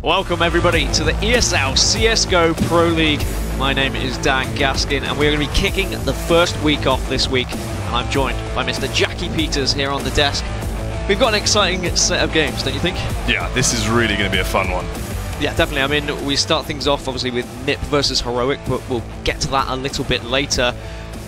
Welcome everybody to the ESL CSGO Pro League. My name is Dan Gaskin and we're going to be kicking the first week off this week. And I'm joined by Mr. Jackie Peters here on the desk. We've got an exciting set of games, don't you think? Yeah, this is really going to be a fun one. Yeah, definitely. I mean, we start things off obviously with NiP versus Heroic, but we'll get to that a little bit later.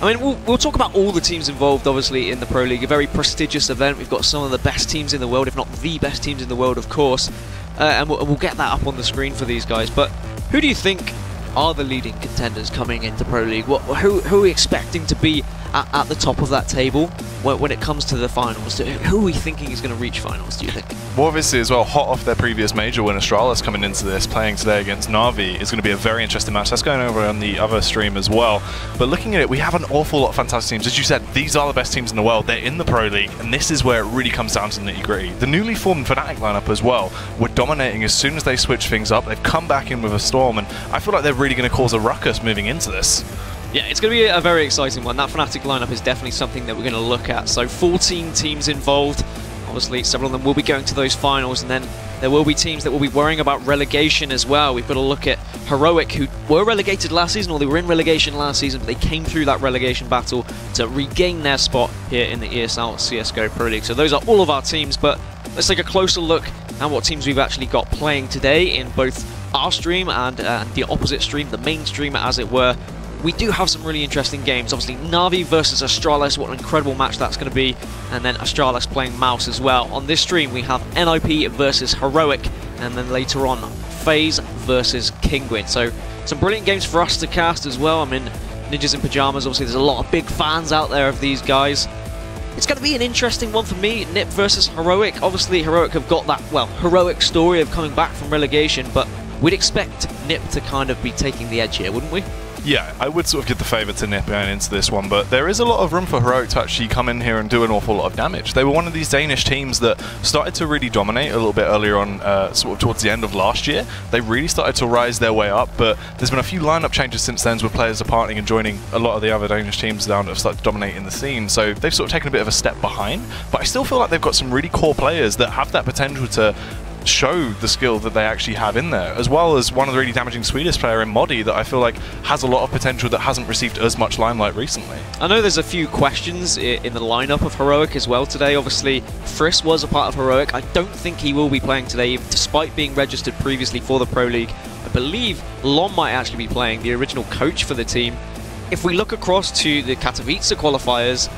I mean, we'll talk about all the teams involved, obviously, in the Pro League. A very prestigious event. We've got some of the best teams in the world, if not the best teams in the world, of course. And we'll get that up on the screen for these guys. But who do you think are the leading contenders coming into Pro League? Who are we expecting to be at the top of that table when it comes to the finals? Who are we thinking is going to reach finals, do you think? Well, obviously as well, hot off their previous major win, Astralis coming into this, playing today against NiP is going to be a very interesting match. That's going over on the other stream as well. But looking at it, we have an awful lot of fantastic teams. As you said, these are the best teams in the world. They're in the Pro League, and this is where it really comes down to the nitty-gritty. The newly formed Fnatic lineup as well were dominating as soon as they switched things up. They've come back in with a storm, and I feel like they're really going to cause a ruckus moving into this. Yeah, it's going to be a very exciting one. That Fnatic lineup is definitely something that we're going to look at. So 14 teams involved. Obviously, several of them will be going to those finals, and then there will be teams that will be worrying about relegation as well. We've got to look at Heroic, who were relegated last season, or they were in relegation last season, but they came through that relegation battle to regain their spot here in the ESL CSGO Pro League. So those are all of our teams, but let's take a closer look at what teams we've actually got playing today in both our stream and the opposite stream, the main stream as it were. We do have some really interesting games. Obviously, Na'Vi versus Astralis, what an incredible match that's going to be. And then Astralis playing Mouse as well. On this stream, we have NiP versus Heroic. And then later on, FaZe versus Kinguin. So, some brilliant games for us to cast as well. I mean, Ninjas in Pyjamas, obviously, there's a lot of big fans out there of these guys. It's going to be an interesting one for me, NiP versus Heroic. Obviously, Heroic have got that, well, heroic story of coming back from relegation. But we'd expect NiP to kind of be taking the edge here, wouldn't we? Yeah, I would sort of give the favour to NiP going into this one, but there is a lot of room for Heroic to actually come in here and do an awful lot of damage. They were one of these Danish teams that started to really dominate a little bit earlier on, sort of towards the end of last year. They really started to rise their way up, but there's been a few lineup changes since then with players departing and joining a lot of the other Danish teams down that have started to dominate in the scene, so they've sort of taken a bit of a step behind, but I still feel like they've got some really core players that have that potential to show the skill that they actually have in there, as well as one of the really damaging Swedish player in Modi that I feel like has a lot of potential that hasn't received as much limelight recently. I know there's a few questions in the lineup of Heroic as well today. Obviously, Friss was a part of Heroic. I don't think he will be playing today, despite being registered previously for the Pro League. I believe Lom might actually be playing, the original coach for the team. If we look across to the Katowice qualifiers,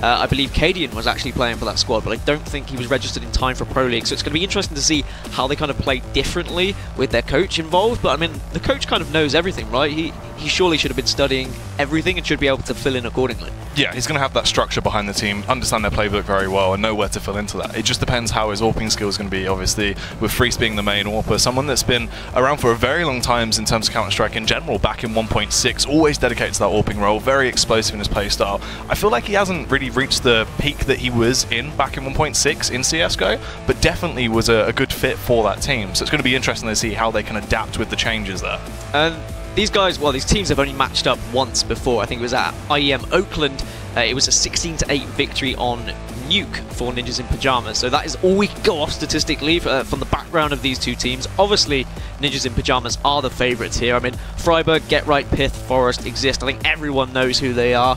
I believe Cadian was actually playing for that squad, but I don't think he was registered in time for Pro League, so it's going to be interesting to see how they kind of play differently with their coach involved. But I mean, the coach kind of knows everything, right? He surely should have been studying everything and should be able to fill in accordingly. Yeah, he's going to have that structure behind the team, understand their playbook very well, and know where to fill into that. It just depends how his AWPing skill is going to be, obviously, with Friess being the main AWPer, someone that's been around for a very long time in terms of Counter-Strike in general, back in 1.6, always dedicated to that AWPing role, very explosive in his playstyle. I feel like he hasn't really reached the peak that he was in back in 1.6 in CSGO, but definitely was a good fit for that team. So it's going to be interesting to see how they can adapt with the changes there. And these guys, well, these teams have only matched up once before. I think it was at IEM Oakland. It was a 16-8 victory on Nuke for Ninjas in Pyjamas. So that is all we can go off statistically from the background of these two teams. Obviously, Ninjas in Pyjamas are the favourites here. I mean, Freiburg, Get Right, Pith, Forest, Exist. I think everyone knows who they are.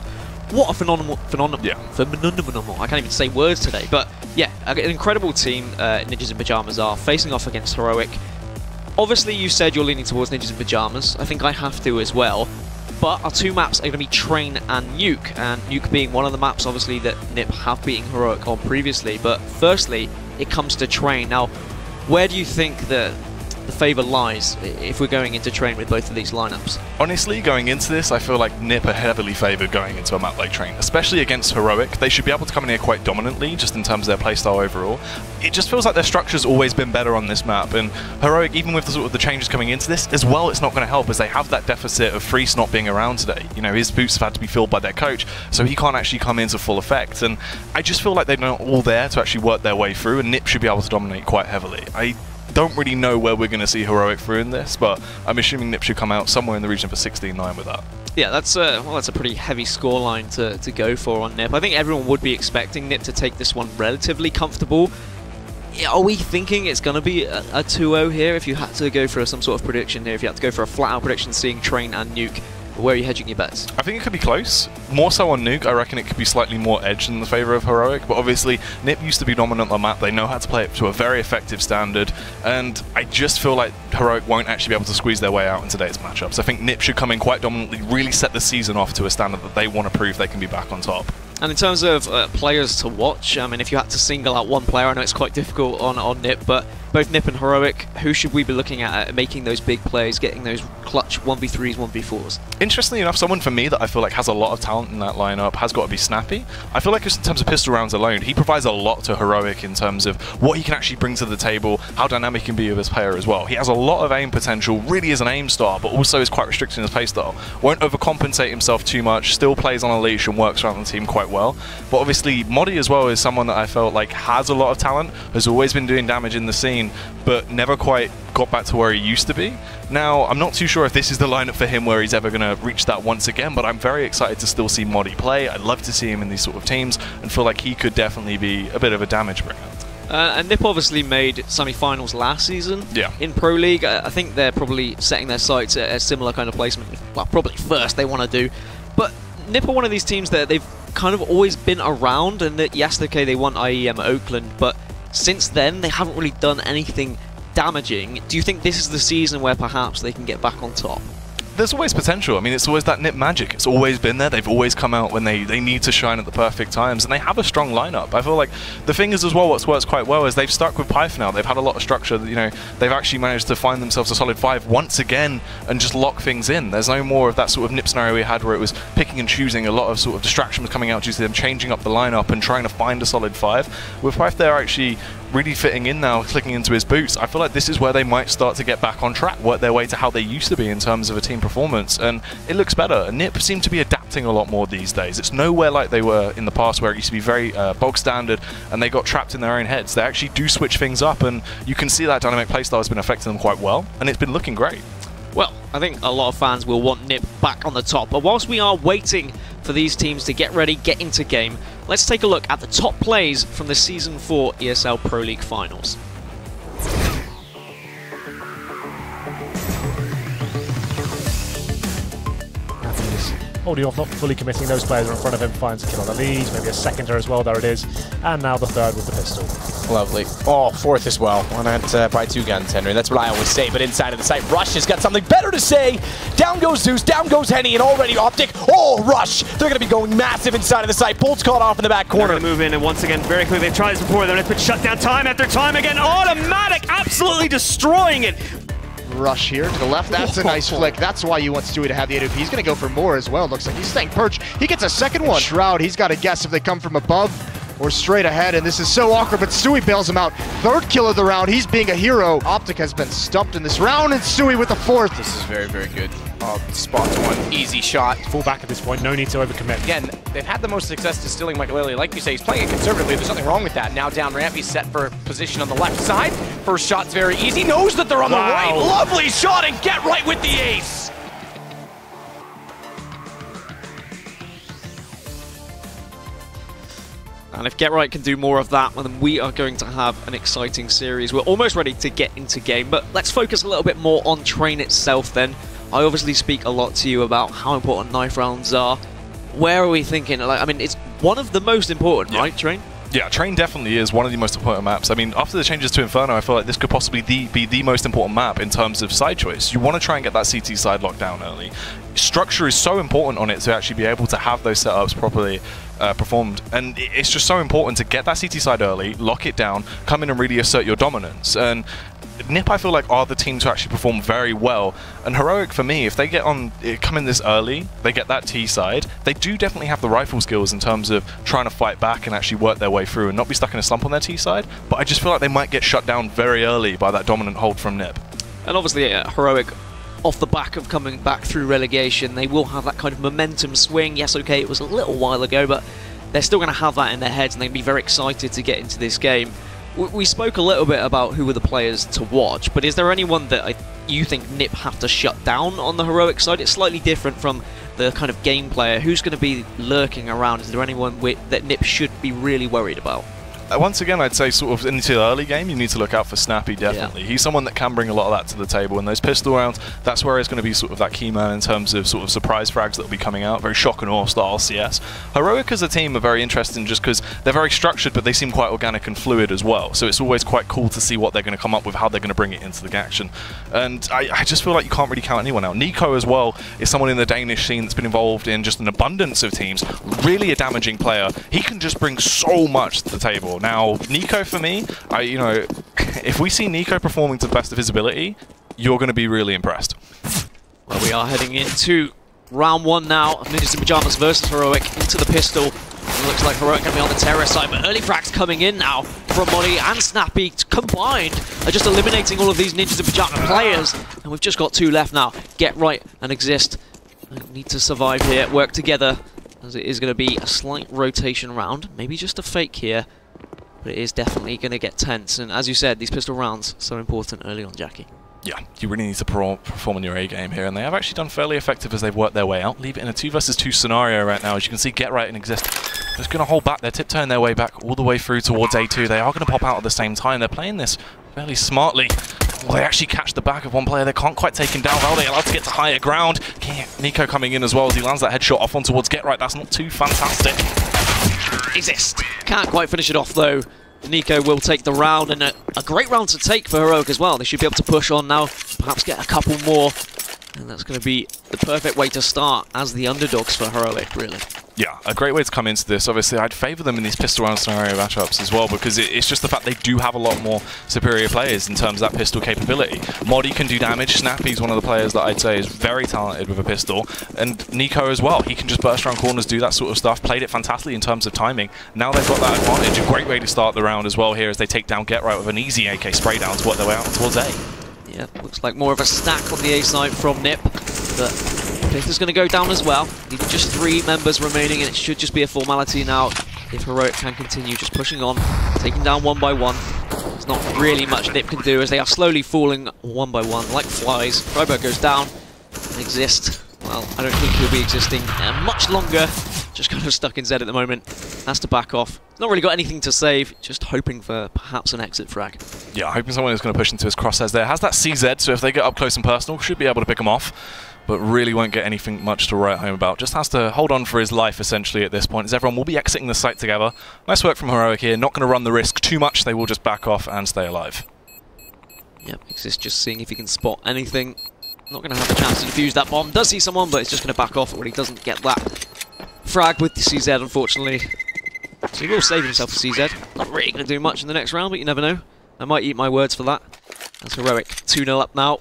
What a phenomenal, yeah. I can't even say words today. But yeah, an incredible team Ninjas in Pyjamas are, facing off against Heroic. Obviously, you said you're leaning towards Ninjas in Pyjamas. I think I have to as well. But our two maps are going to be Train and Nuke. And Nuke being one of the maps, obviously, that NiP have beaten Heroic on previously. But firstly, it comes to Train. Now, where do you think the favour lies if we're going into Train with both of these lineups? Honestly, going into this, I feel like NiP are heavily favoured going into a map like Train, especially against Heroic. They should be able to come in here quite dominantly, just in terms of their playstyle overall. It just feels like their structure's always been better on this map, and Heroic, even with the sort of the changes coming into this, as well, it's not going to help, as they have that deficit of Friess not being around today. You know, his boots have had to be filled by their coach, so he can't actually come into full effect, and I just feel like they're not all there to actually work their way through, and NiP should be able to dominate quite heavily. I don't really know where we're going to see Heroic through in this, but I'm assuming NiP should come out somewhere in the region for 16-9 with that. Yeah, that's a pretty heavy scoreline to go for on NiP. I think everyone would be expecting NiP to take this one relatively comfortable. Are we thinking it's going to be a 2-0 here? If you had to go for some sort of prediction here, if you had to go for a flat-out prediction, seeing Train and Nuke, where are you hedging your bets? I think it could be close. More so on Nuke, I reckon it could be slightly more edged in the favour of Heroic, but obviously NiP used to be dominant on the map. They know how to play it to a very effective standard, and I just feel like Heroic won't actually be able to squeeze their way out in today's matchups. I think NiP should come in quite dominantly, really set the season off to a standard that they want to prove they can be back on top. And in terms of players to watch, I mean, if you had to single out one player, I know it's quite difficult on NiP, but both NiP and Heroic, who should we be looking at making those big plays, getting those clutch 1v3s, 1v4s? Interestingly enough, someone for me that I feel like has a lot of talent in that lineup has got to be Snappy. I feel like just in terms of pistol rounds alone, he provides a lot to Heroic in terms of what he can actually bring to the table, how dynamic he can be with his player as well. He has a lot of aim potential, really is an aim star, but also is quite restricted in his playstyle. Won't overcompensate himself too much, still plays on a leash and works around the team quite well. But obviously, Modi as well is someone that I felt like has a lot of talent, has always been doing damage in the scene, but never quite got back to where he used to be. Now, I'm not too sure if this is the lineup for him where he's ever going to reach that once again, but I'm very excited to still see Modi play. I'd love to see him in these sort of teams and feel like he could definitely be a bit of a damage bringer. And NiP obviously made semi-finals last season in Pro League. I think they're probably setting their sights at a similar kind of placement. Well, probably first they want to do. But NiP are one of these teams that they've kind of always been around, and that yes, okay, they won IEM Oakland, but since then they haven't really done anything damaging. Do you think this is the season where perhaps they can get back on top? There's always potential. I mean, it's always that NiP magic. It's always been there. They've always come out when they need to shine at the perfect times, and they have a strong lineup. I feel like the thing is as well, what's worked quite well is they've stuck with Pyth now. They've had a lot of structure. You know, they've actually managed to find themselves a solid 5 once again and just lock things in. There's no more of that sort of NiP scenario we had where it was picking and choosing. A lot of sort of distraction was coming out due to them changing up the lineup and trying to find a solid 5. With Pyth, they're actually really fitting in now, clicking into his boots. I feel like this is where they might start to get back on track, work their way to how they used to be in terms of a team performance, and it looks better. And NiP seem to be adapting a lot more these days. It's nowhere like they were in the past where it used to be very bog standard and they got trapped in their own heads. They actually do switch things up, and you can see that dynamic playstyle has been affecting them quite well, and it's been looking great. Well, I think a lot of fans will want NiP back on the top, but whilst we are waiting for these teams to get ready, get into game, let's take a look at the top plays from the Season 4 ESL Pro League Finals. Holding off, not fully committing. Those players are in front of him, finds a kill on the lead, maybe a seconder as well, there it is. And now the third with the pistol. Lovely. Oh, fourth as well. Why not buy 2 guns, Henry? That's what I always say, but inside of the site, Rush has got something better to say. Down goes Zeus, down goes Henny, and already Optic. Oh, Rush! They're going to be going massive inside of the site. Bolt's caught off in the back corner. They're going to move in, and once again, very quickly, they've tried this before. Then it's been shut down time after time again. Automatic, absolutely destroying it. Rush here to the left. That's a nice flick. That's why you want Stewie to have the AWP. He's going to go for more as well. Looks like he's staying perch. He gets a second one. Shroud, he's got to guess if they come from above or straight ahead, and this is so awkward, but Stewie bails him out. Third kill of the round. He's being a hero. Optic has been stumped in this round, and Stewie with the fourth. This is very, very good. Spot one, easy shot. Full back at this point, no need to overcommit. Again, they've had the most success distilling Michael Lilly. Like you say, he's playing it conservatively. There's nothing wrong with that. Now down ramp, he's set for position on the left side. First shot's very easy. Knows that they're on the right. Lovely shot, and get right with the ace. And if Get Right can do more of that, well, then we are going to have an exciting series. We're almost ready to get into game, but let's focus a little bit more on Train itself then. I obviously speak a lot to you about how important knife rounds are. Where are we thinking? Like, I mean, it's one of the most important, right, Train? Yeah, Train definitely is one of the most important maps. I mean, after the changes to Inferno, I feel like this could possibly be the most important map in terms of side choice. You want to try and get that CT side locked down early. Structure is so important on it to actually be able to have those setups properly performed, and it's just so important to get that CT side early, lock it down, come in and really assert your dominance. And NiP, I feel like, are the team to actually perform very well. And Heroic, for me, if they come in this early, they get that T side, they do definitely have the rifle skills in terms of trying to fight back and actually work their way through and not be stuck in a slump on their T side. But I just feel like they might get shut down very early by that dominant hold from NiP. And obviously, Heroic, off the back of coming back through relegation, they will have that kind of momentum swing. Yes, okay, it was a little while ago, but they're still going to have that in their heads, and they'll be very excited to get into this game. We spoke a little bit about who were the players to watch, but is there anyone that you think NiP have to shut down on the Heroic side? It's slightly different from the kind of game player. Who's going to be lurking around? Is there anyone that NiP should be really worried about? once again, I'd say sort of into the early game, you need to look out for Snappy, definitely. Yeah. He's someone that can bring a lot of that to the table. In those pistol rounds, that's where he's going to be sort of that key man in terms of sort of surprise frags that will be coming out. Very shock and awe style CS. Heroic as a team are very interesting just because they're very structured, but they seem quite organic and fluid as well. So it's always quite cool to see what they're going to come up with, how they're going to bring it into the action. And I just feel like you can't really count anyone out. NiP as well is someone in the Danish scene that's been involved in just an abundance of teams. Really a damaging player. He can just bring so much to the table. Now, NiP for me, you know, if we see NiP performing to the best of his ability, you're going to be really impressed. Well, we are heading into round one now of Ninjas in Pyjamas versus Heroic into the pistol. It looks like Heroic going to be on the terror side, but early frags coming in now from Molly and Snappy combined are just eliminating all of these Ninjas in Pyjamas players. And we've just got 2 left now. Get Right and Exist. They need to survive here, work together, as it is going to be a slight rotation round. Maybe just a fake here, but it is definitely going to get tense. And as you said, these pistol rounds so important early on, Jackie. Yeah, you really need to perform in your A game here, and they have actually done fairly effective as they've worked their way out. Leave it in a 2 versus 2 scenario right now. As you can see, Get Right and Exist just going to hold back. They're tiptoeing their way back all the way through towards A2. They are going to pop out at the same time. They're playing this fairly smartly. Well, they actually catch the back of one player. They can't quite take him down. Well, they're allowed to get to higher ground. NiP coming in as well as he lands that headshot off on towards Get Right. That's not too fantastic. Exist. Can't quite finish it off, though. NiP will take the round, and a great round to take for Heroic as well. They should be able to push on now, perhaps get a couple more. And that's going to be the perfect way to start as the underdogs for Heroic, really. Yeah, a great way to come into this. Obviously, I'd favour them in these pistol round scenario matchups as well, because it's just the fact they do have a lot more superior players in terms of that pistol capability. Moddy can do damage. Snappy's one of the players that I'd say is very talented with a pistol. And NiP as well. He can just burst around corners, do that sort of stuff. Played it fantastically in terms of timing. Now they've got that advantage. A great way to start the round as well here as they take down Get Right with an easy AK spray down to work their way out towards A. Yeah, looks like more of a stack on the A side from NiP. But Cliff is going to go down as well. Need just 3 members remaining, and it should just be a formality now if Heroic can continue just pushing on, taking down one by one. There's not really much NiP can do as they are slowly falling one by one like flies. Freiburg goes down. Exist. Well, I don't think he'll be existing much longer. Just kind of stuck in Z at the moment. Has to back off. Not really got anything to save. Just hoping for perhaps an exit frag. Yeah, hoping someone is going to push into his crosshairs there. Has that CZ, so if they get up close and personal, should be able to pick him off. But really won't get anything much to write home about. Just has to hold on for his life, essentially, at this point, as everyone will be exiting the site together. Nice work from Heroic here. Not going to run the risk too much. They will just back off and stay alive. Yep, Exist just seeing if he can spot anything. Not going to have a chance to defuse that bomb. Does see someone, but it's just going to back off when he doesn't get that frag with the CZ, unfortunately. So he will save himself for CZ. Not really going to do much in the next round, but you never know. I might eat my words for that. That's Heroic 2-0 up now.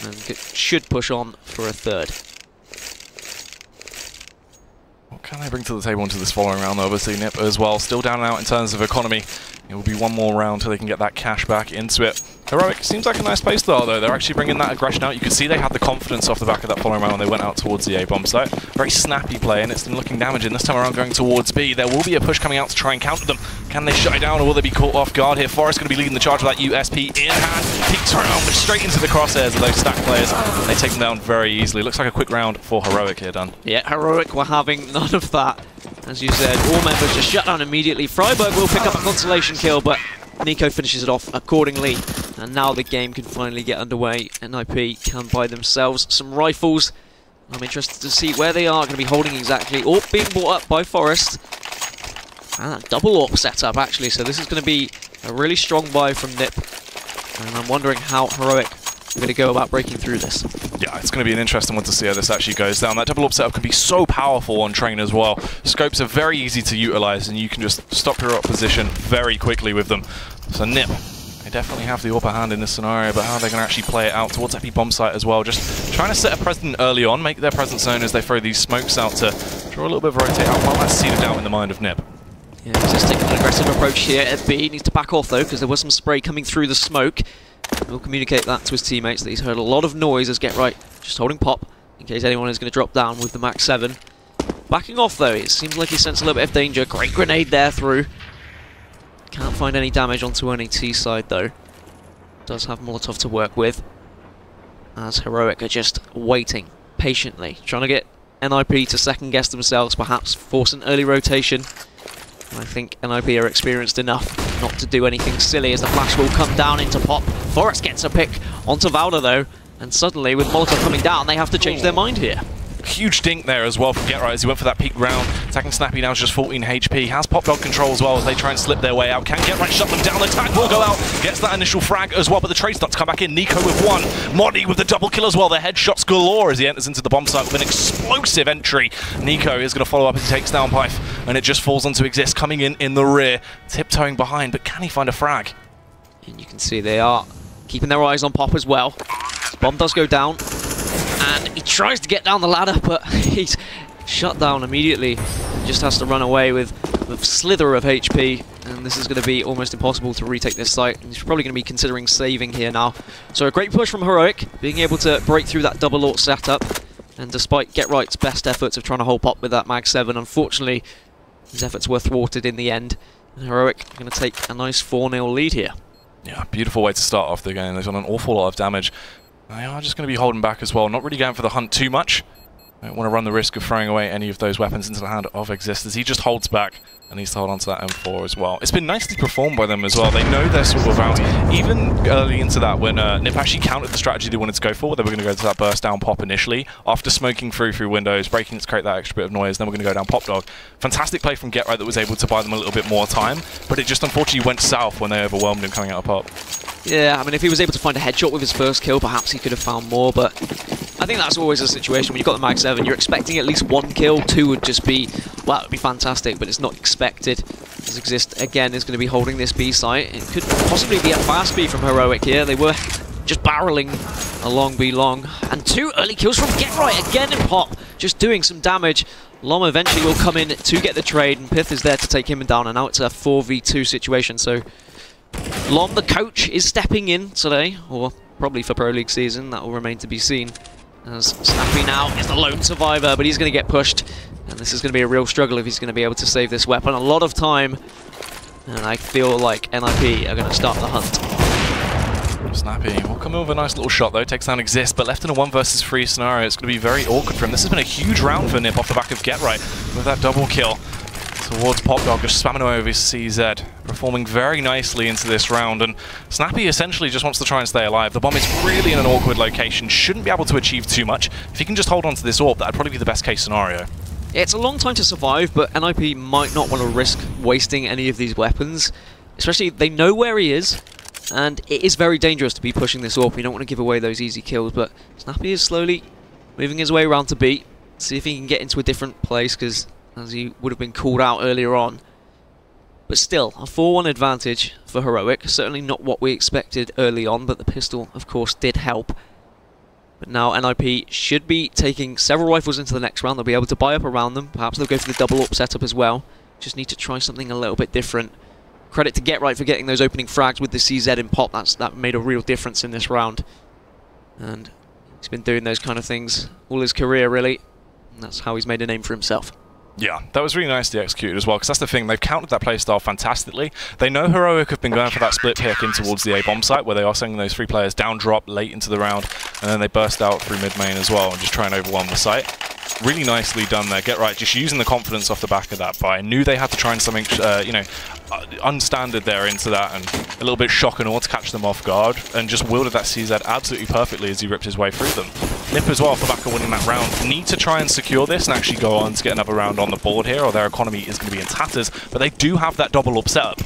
And should push on for a third. What can they bring to the table into this following round, though? Obviously, NiP as well. Still down and out in terms of economy. It will be one more round till they can get that cash back into it. Heroic seems like a nice play style, though. They're actually bringing that aggression out. You can see they had the confidence off the back of that following round when they went out towards the A-bomb site. Very snappy play, and it's been looking damaging. This time around going towards B. There will be a push coming out to try and counter them. Can they shut it down, or will they be caught off guard here? Forrest going to be leading the charge with that USP in hand. Peeks around, but straight into the crosshairs of those stack players. And they take them down very easily. Looks like a quick round for Heroic here, Dan. Yeah, Heroic were having none of that. As you said, all members just shut down immediately. Freiburg will pick up a consolation kill, but NiP finishes it off accordingly. And now the game can finally get underway. And NiP can buy themselves some rifles. I'm interested to see where they are going to be holding exactly. AWP being brought up by Forrest. And a double AWP setup, actually. So this is going to be a really strong buy from NiP. And I'm wondering how Heroic are going to go about breaking through this. Yeah, it's going to be an interesting one to see how this actually goes down. That double AWP setup can be so powerful on train as well. Scopes are very easy to utilize, and you can just stop your opposition very quickly with them. So NiP, they definitely have the upper hand in this scenario, but how they're going to actually play it out towards Epi bomb site as well. Just trying to set a precedent early on, make their presence known as they throw these smokes out to draw a little bit of rotate out. Well, that's seeded out in the mind of NiP. Yeah, just taking an aggressive approach here at B. Needs to back off though, because there was some spray coming through the smoke. He'll communicate that to his teammates that he's heard a lot of noise as Get Right just holding pop in case anyone is going to drop down with the Max 7. Backing off though, it seems like he sensed a little bit of danger. Great grenade there through. Can't find any damage onto any T side though. Does have Molotov to work with. As Heroic are just waiting patiently, trying to get NiP to second guess themselves, perhaps force an early rotation. And I think NiP are experienced enough not to do anything silly as the flash will come down into Pop. Forest gets a pick onto Valda though, and suddenly with Molotov coming down, they have to change their mind here. Huge dink there as well from GetRight as he went for that peak round. Attacking Snappy now is just 14 HP. Has Pop Dog control as well as they try and slip their way out. Can GetRight shut them down? The tag will go out. Gets that initial frag as well, but the trade starts to come back in. Nico with one. Moddy with the double kill as well. Their headshots galore as he enters into the bomb site with an explosive entry. Nico is going to follow up and takes down Pipe, and it just falls onto Exist coming in the rear, tiptoeing behind, but can he find a frag? And you can see they are keeping their eyes on Pop as well. Bomb does go down. And he tries to get down the ladder, but he's shut down immediately. Just has to run away with a slither of HP, and this is going to be almost impossible to retake this site. And he's probably going to be considering saving here now. So a great push from Heroic, being able to break through that double ult setup. And despite GetRight's best efforts of trying to hold Pop with that Mag 7, unfortunately, his efforts were thwarted in the end. And Heroic going to take a nice 4-0 lead here. Yeah, beautiful way to start off the game. They've done an awful lot of damage. They are just going to be holding back as well, not really going for the hunt too much. Don't want to run the risk of throwing away any of those weapons into the hand of Exist as he just holds back and needs to hold on to that M4 as well. It's been nicely performed by them as well. They know they're sort of out. Even early into that, when NiP actually countered the strategy they wanted to go for, they were going to go to that burst down Pop initially, after smoking through windows, breaking to create that extra bit of noise, then we're going to go down Pop Dog. Fantastic play from GetRight that was able to buy them a little bit more time, but it just unfortunately went south when they overwhelmed him coming out of Pop. Yeah, I mean, if he was able to find a headshot with his first kill, perhaps he could have found more, but I think that's always a situation when you've got the Mag 7, you're expecting at least one kill, two would just be, well, it would be fantastic, but it's not expected. As Exist, again, is going to be holding this B site. It could possibly be a fast B from Heroic here. They were just barreling along B long. And two early kills from GetRight, again in Pop, just doing some damage. Lom eventually will come in to get the trade, and Pith is there to take him down, and now it's a 4v2 situation, so Lom, the coach, is stepping in today, or probably for Pro League season. That will remain to be seen. As Snappy now is the lone survivor, but he's going to get pushed. And this is going to be a real struggle if he's going to be able to save this weapon. A lot of time. And I feel like NiP are going to start the hunt. Snappy will come in with a nice little shot though, takes down Exist, but left in a 1 versus 3 scenario, it's going to be very awkward for him. This has been a huge round for NiP off the back of GetRight with that double kill. Towards Pop Dog, just spamming away with his CZ, performing very nicely into this round, and Snappy essentially just wants to try and stay alive. The bomb is really in an awkward location, shouldn't be able to achieve too much. If he can just hold on to this AWP, that'd probably be the best case scenario. Yeah, it's a long time to survive, but NiP might not want to risk wasting any of these weapons. Especially, they know where he is, and it is very dangerous to be pushing this AWP. You don't want to give away those easy kills, but Snappy is slowly moving his way around to B. See if he can get into a different place, because as he would have been called out earlier on. But still, a 4-1 advantage for Heroic. Certainly not what we expected early on, but the pistol, of course, did help. But now NiP should be taking several rifles into the next round. They'll be able to buy up around them. Perhaps they'll go for the double up setup as well. Just need to try something a little bit different. Credit to GetRight for getting those opening frags with the CZ in Pop. That made a real difference in this round. And he's been doing those kind of things all his career, really. And that's how he's made a name for himself. Yeah, that was really nicely executed as well, because that's the thing, they've countered that playstyle fantastically. They know Heroic have been going for that split pick in towards the A-bomb site, where they are sending those 3 players down drop late into the round, and then they burst out through mid-main as well, and just try and overwhelm the site. Really nicely done there. GetRight just using the confidence off the back of that buy. Knew they had to try and something, unstandard there into that, and a little bit shock and awe to catch them off guard, and just wielded that CZ absolutely perfectly as he ripped his way through them. NiP as well off the back of winning that round. Need to try and secure this and actually go on to get another round on the board here, or their economy is going to be in tatters, but they do have that double up setup.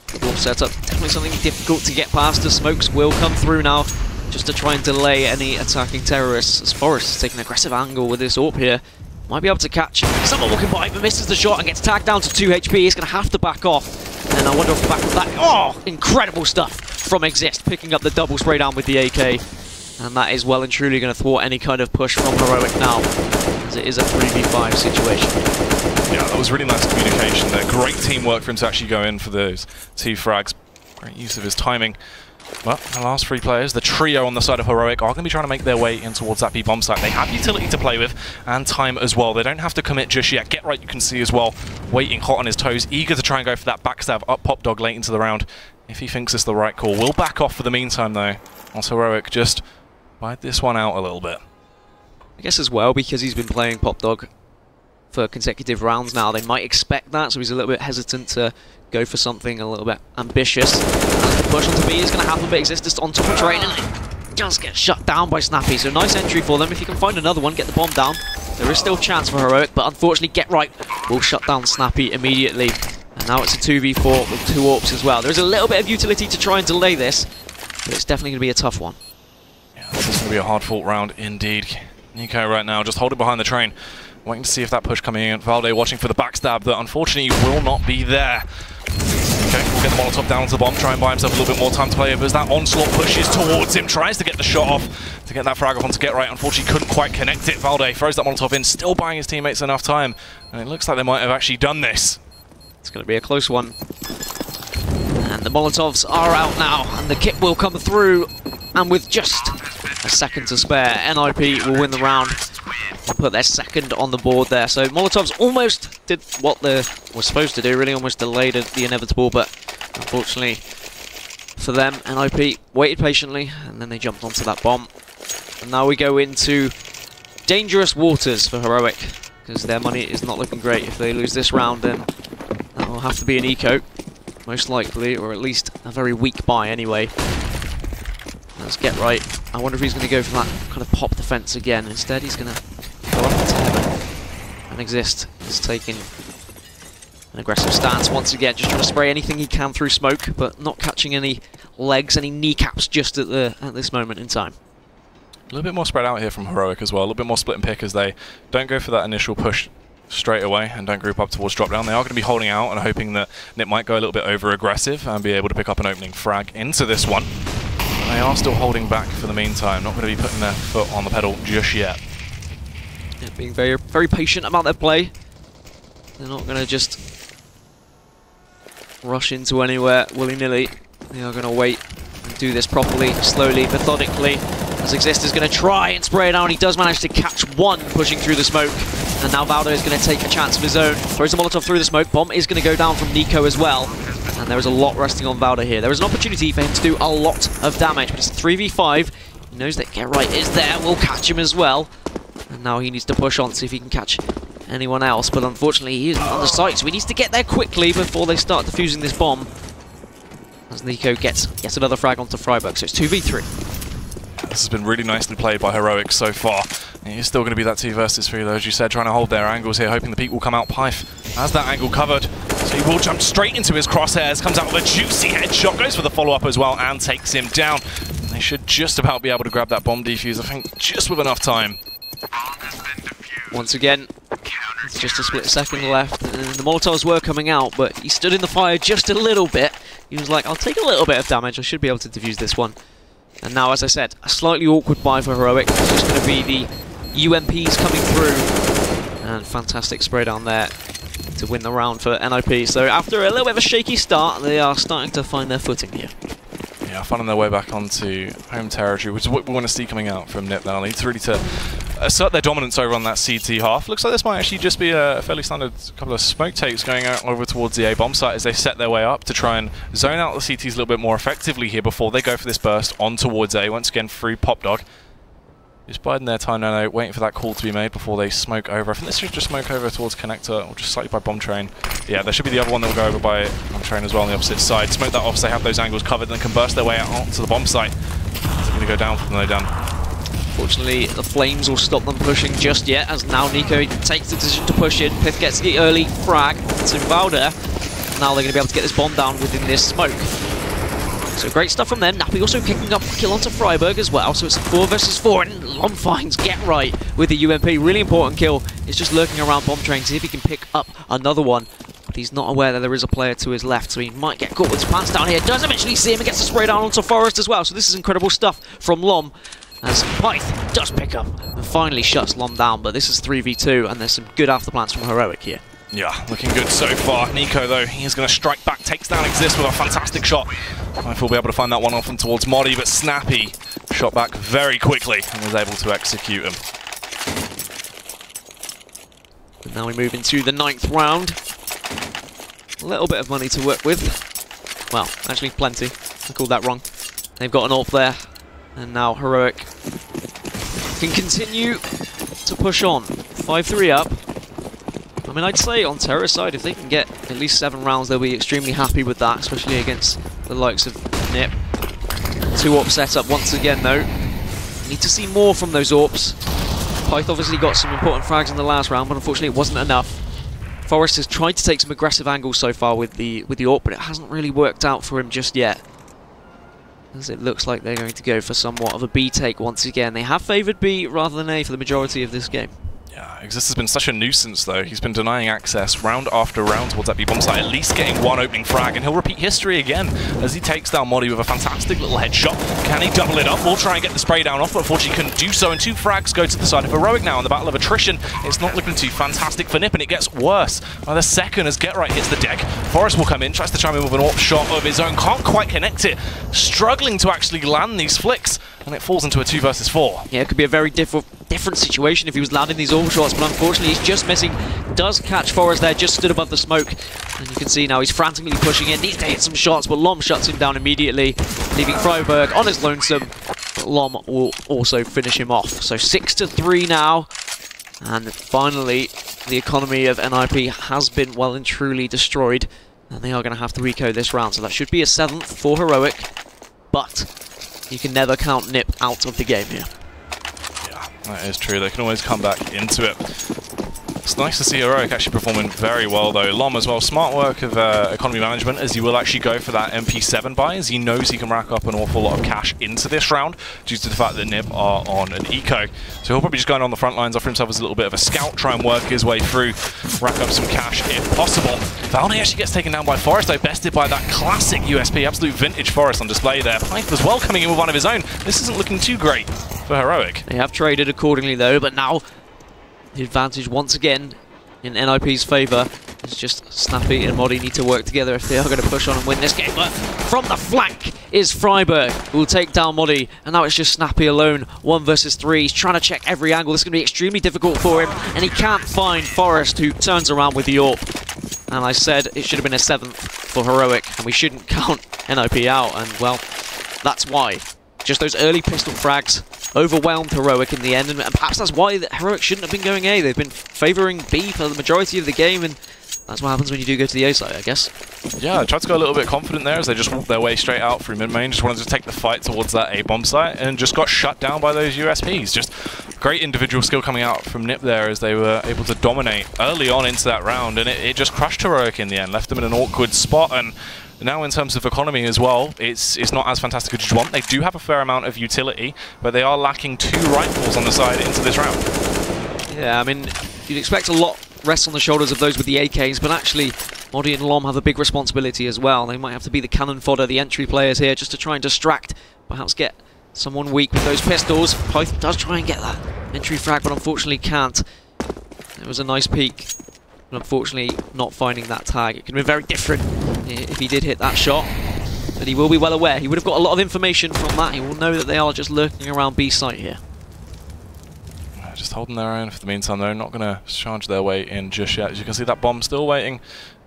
Double up setup, definitely something difficult to get past. The smokes will come through now, just to try and delay any attacking terrorists, as Forest is taking an aggressive angle with this AWP here. Might be able to catch someone walking by, but misses the shot and gets tagged down to 2 HP. He's going to have to back off. And I wonder off the back of that. Oh, incredible stuff from Exist, picking up the double spray down with the AK. And that is well and truly going to thwart any kind of push from Heroic now, as it is a 3v5 situation. Yeah, that was really nice communication there. Great teamwork for him to actually go in for those 2 frags. Great use of his timing. Well, the last 3 players, the trio on the side of Heroic, are going to be trying to make their way in towards that B-bomb site. They have utility to play with, and time as well. They don't have to commit just yet. GetRight, you can see as well, waiting hot on his toes, eager to try and go for that backstab up Pop Dog late into the round, if he thinks it's the right call. We'll back off for the meantime, though. Also, Heroic just bite this one out a little bit. I guess as well, because he's been playing Pop Dog for consecutive rounds now. They might expect that, so he's a little bit hesitant to go for something a little bit ambitious. And the push onto B is going to happen, but Existus on top of Train, and it just gets shut down by Snappy. So nice entry for them. If you can find another one, get the bomb down. There is still a chance for Heroic, but unfortunately Get Right will shut down Snappy immediately. And now it's a 2v4 with 2 AWPs as well. There's a little bit of utility to try and delay this, but it's definitely going to be a tough one. Yeah, this is going to be a hard-fought round indeed. NiP right now just holding behind the Train, waiting to see if that push coming in. Valde watching for the backstab that unfortunately will not be there. Okay, we'll get the Molotov down to the bomb, try and buy himself a little bit more time to play over as that onslaught pushes towards him, tries to get the shot off to get that frag off onto Get Right. Unfortunately couldn't quite connect it. Valde throws that Molotov in, still buying his teammates enough time, and it looks like they might have actually done this. It's going to be a close one. And the Molotovs are out now, and the kit will come through, and with just a second to spare, NiP will win the round and put their second on the board there. So Molotovs almost did what they were supposed to do, really almost delayed the inevitable, but unfortunately for them, NiP waited patiently, and then they jumped onto that bomb. And now we go into dangerous waters for Heroic, because their money is not looking great. If they lose this round, then that will have to be an eco, most likely, or at least a very weak buy anyway. Let's Get Right. I wonder if he's going to go for that kind of pop defense again. Instead, he's going to go up into heaven. And Exist is taking an aggressive stance once again, just trying to spray anything he can through smoke, but not catching any legs, any kneecaps just at this moment in time. A little bit more spread out here from Heroic as well, a little bit more split and pick as they don't go for that initial push straight away and don't group up towards drop down. They are going to be holding out and hoping that NiP might go a little bit over aggressive and be able to pick up an opening frag into this one. But they are still holding back for the meantime, not going to be putting their foot on the pedal just yet. Yeah, being very, very patient about their play. They're not going to just rush into anywhere willy-nilly. They are going to wait and do this properly, slowly, methodically. As Exist is going to try and spray it down. He does manage to catch one pushing through the smoke. And now Valde is going to take a chance of his own. Throws a Molotov through the smoke. Bomb is going to go down from Nico as well. And there is a lot resting on Valde here. There is an opportunity for him to do a lot of damage, but it's 3v5. He knows that Get Right is there. We'll catch him as well. And now he needs to push on, see if he can catch anyone else. But unfortunately, he isn't on the site, so he needs to get there quickly before they start defusing this bomb. As Nico gets another frag onto Freiburg, so it's 2v3. This has been really nicely played by Heroic so far. It's still going to be that 2 versus 3 though, as you said, trying to hold their angles here, hoping the peak will come out. Pyfe has that angle covered, so he will jump straight into his crosshairs, comes out with a juicy headshot, goes for the follow-up as well, and takes him down. They should just about be able to grab that bomb defuse, I think, just with enough time. Once again, it's just a split second left, and the Molotovs were coming out, but he stood in the fire just a little bit. He was like, I'll take a little bit of damage, I should be able to defuse this one. And now, as I said, a slightly awkward buy for Heroic. It's just going to be the UMPs coming through. And fantastic spray down there to win the round for NiP. So after a little bit of a shaky start, they are starting to find their footing here. Yeah, finding their way back onto home territory, which is what we want to see coming out from NiP now. They need to really assert their dominance over on that CT half. Looks like this might actually just be a fairly standard couple of smoke takes going out over towards the A bomb site as they set their way up to try and zone out the CTs a little bit more effectively here before they go for this burst on towards A, once again through Pop Dog. Just biding their time now, waiting for that call to be made before they smoke over. I think this should just smoke over towards Connector, or just slightly by Bomb Train. Yeah, there should be the other one that will go over by Bomb Train as well on the opposite side. Smoke that off so they have those angles covered and can burst their way out to the bomb site. They're going to go down for them, they're done. Fortunately, the flames will stop them pushing just yet, as now Nico takes the decision to push in. Pith gets the early frag to Valde. Now they're going to be able to get this bomb down within this smoke. So great stuff from them. NiP also kicking up a kill onto Freiburg as well. So it's a 4 versus 4, and Lom finds Get Right with the UMP. Really important kill. He's just lurking around Bomb Train to see if he can pick up another one. But he's not aware that there is a player to his left, so he might get caught with his pants down here. Does eventually see him and gets a spray down onto Forest as well. So this is incredible stuff from Lom, as Pyth does pick up and finally shuts Lom down. But this is 3v2, and there's some good afterplans from Heroic here. Yeah, looking good so far. Nico, though, he is going to strike back, takes down Exist with a fantastic shot. Pyfe will be able to find that one off and towards Modi, but Snappy shot back very quickly and was able to execute him. And now we move into the 9th round. A little bit of money to work with. Well, actually plenty. I called that wrong. They've got an AWP there. And now Heroic can continue to push on. 5-3 up. mean, I'd say on Terra's side, if they can get at least 7 rounds, they'll be extremely happy with that, especially against the likes of NiP. 2 AWP setup once again, though. Need to see more from those AWPs. Pyth obviously got some important frags in the last round, but unfortunately it wasn't enough. Forest has tried to take some aggressive angles so far with the AWP, but it hasn't really worked out for him just yet. As it looks like they're going to go for somewhat of a B take once again. They have favoured B rather than A for the majority of this game. Yeah, Exist has been such a nuisance though. He's been denying access round after round towards that B bomb site, at least getting 1 opening frag, and he'll repeat history again as he takes down Modi with a fantastic little headshot. Can he double it up? We'll try and get the spray down off, but unfortunately couldn't do so, and 2 frags go to the side of Heroic now in the battle of attrition. It's not looking too fantastic for NiP, and it gets worse by the second as GetRight hits the deck. Forest will come in, tries to chime in with an AWP shot of his own, can't quite connect it, struggling to actually land these flicks, and it falls into a 2 versus 4. Yeah, it could be a very different situation if he was landing these AWP shots, but unfortunately he's just missing. Does catch Forest there, just stood above the smoke, and you can see now he's frantically pushing in, needs to hit some shots, but Lom shuts him down immediately, leaving Freiburg on his lonesome. But Lom will also finish him off. So 6-3 now, and finally the economy of NiP has been well and truly destroyed, and they are going to have to eco this round. So that should be a 7th for Heroic, but you can never count NiP out of the game here. That is true, they can always come back into it. It's nice to see Heroic actually performing very well though. Lom as well, smart work of economy management, as he will actually go for that MP7 buy, as he knows he can rack up an awful lot of cash into this round due to the fact that NiP are on an eco. So he'll probably just go on the front lines, offer himself as a little bit of a scout, try and work his way through, rack up some cash if possible. Valney actually gets taken down by Forest though, bested by that classic USP, absolute vintage Forest on display there. Pyth as well coming in with one of his own. This isn't looking too great for Heroic. They have traded accordingly though, but now the advantage once again in NiP's favour. It's just Snappy and Modi need to work together if they are going to push on and win this game. But from the flank is Freiburg, who will take down Modi, and now it's just Snappy alone, 1 versus 3. He's trying to check every angle. This is going to be extremely difficult for him, and he can't find Forest, who turns around with the AWP. And I said it should have been a 7th for Heroic, and we shouldn't count NiP out, and well, that's why. Just those early pistol frags overwhelmed Heroic in the end, and perhaps that's why Heroic shouldn't have been going A. They've been favouring B for the majority of the game, and that's what happens when you do go to the A side, I guess. Yeah, I tried to go a little bit confident there as they just walked their way straight out through mid-main, just wanted to take the fight towards that A bomb site, and just got shut down by those USPs. Just great individual skill coming out from NiP there as they were able to dominate early on into that round, and it just crushed Heroic in the end, left them in an awkward spot. And now in terms of economy as well, it's not as fantastic as you want. They do have a fair amount of utility, but they are lacking 2 rifles on the side into this round. Yeah, I mean, you'd expect a lot rests on the shoulders of those with the AKs, but actually Modi and Lom have a big responsibility as well. They might have to be the cannon fodder, the entry players here, just to try and distract, perhaps get someone weak with those pistols. Pyth does try and get that entry frag, but unfortunately can't. It was a nice peek, but unfortunately not finding that tag. It could have been very different if he did hit that shot, but he will be well aware. He would have got a lot of information from that. He will know that they are just lurking around B site here. Just holding their own for the meantime. They're not going to charge their way in just yet. As you can see, that bomb still waiting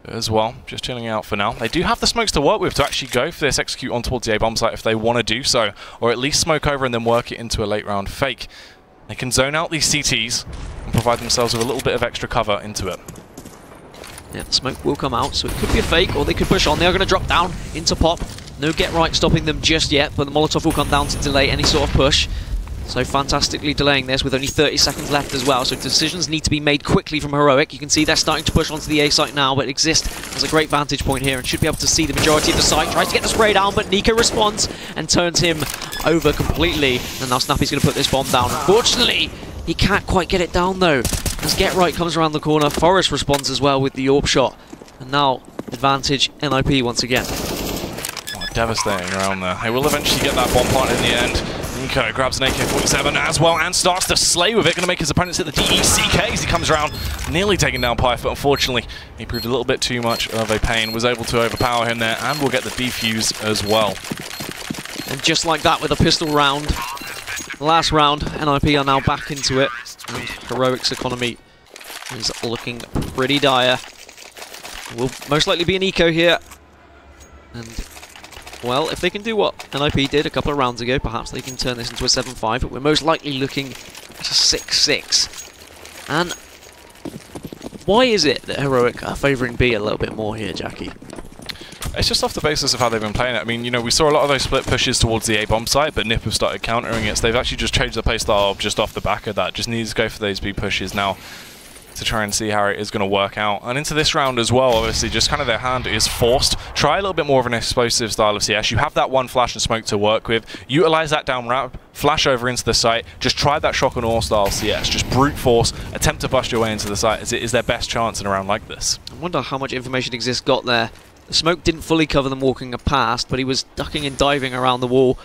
as well, just chilling out for now. They do have the smokes to work with to actually go for this execute on towards the A bomb site if they want to do so, or at least smoke over and then work it into a late round fake. They can zone out these CTs and provide themselves with a little bit of extra cover into it. Yeah, the smoke will come out, so it could be a fake, or they could push on. They are going to drop down into pop. No GetRight stopping them just yet, but the Molotov will come down to delay any sort of push. So fantastically delaying this with only 30 seconds left as well, so decisions need to be made quickly from Heroic. You can see they're starting to push onto the A site now, but Exist has a great vantage point here and should be able to see the majority of the site. Tries to get the spray down, but Nico responds and turns him over completely. And now Snappy's going to put this bomb down. Unfortunately, he can't quite get it down though. As GetRight comes around the corner, Forest responds as well with the AWP shot. And now, advantage NiP once again. Oh, devastating around there. They will eventually get that bomb plant in the end. Nico grabs an AK-47 as well and starts to slay with it. Going to make his opponents hit the DECK as he comes around, nearly taking down Pyth, but unfortunately he proved a little bit too much of a pain. Was able to overpower him there, and will get the defuse as well. And just like that with a pistol round, last round, NiP are now back into it. And Heroic's economy is looking pretty dire. Will most likely be an eco here. And well, if they can do what NiP did a couple of rounds ago, perhaps they can turn this into a 7-5, but we're most likely looking at a 6-6. And Why is it that Heroic are favouring B a little bit more here, Jackie? It's just off the basis of how they've been playing it. I mean, you know, we saw a lot of those split pushes towards the A-bomb site, but NiP have started countering it, so they've actually just changed their playstyle just off the back of that. Just needs to go for those B pushes now to try and see how it is going to work out. And into this round as well, obviously, just kind of their hand is forced. Try a little bit more of an explosive style of CS. You have that one flash and smoke to work with. Utilize that down ramp, flash over into the site. Just try that shock and awe style CS. Just brute force, attempt to bust your way into the site, as it is their best chance in a round like this. I wonder how much information Exist got there. The smoke didn't fully cover them walking past, but he was ducking and diving around the wall,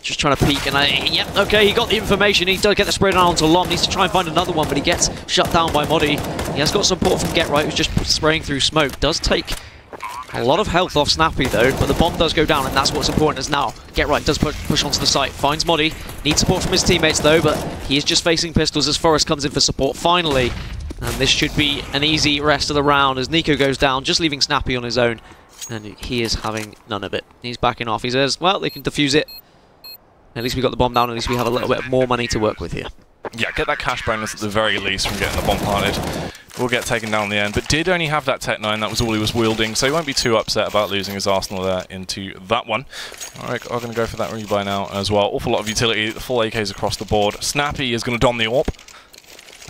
just trying to peek. And yep, okay, he got the information. He does get the spray down onto Lom. Needs to try and find another one, but he gets shut down by Modi. He has got support from GetRight, who's just spraying through smoke. Does take a lot of health off Snappy though, but the bomb does go down, and that's what's important as now. GetRight does push onto the site, finds Modi. Needs support from his teammates though, but he is just facing pistols as Forest comes in for support finally. And this should be an easy rest of the round as Nico goes down, just leaving Snappy on his own. And he is having none of it. He's backing off. He says, well, they can defuse it. At least we got the bomb down. At least we have a little bit more money to work with here. Yeah, get that cash bonus at the very least from getting the bomb planted. Will get taken down in the end, but did only have that Tech 9. That was all he was wielding, so he won't be too upset about losing his arsenal there into that one. Alright, I'm going to go for that rebuy now as well. Awful lot of utility, full AKs across the board. Snappy is going to dom the AWP.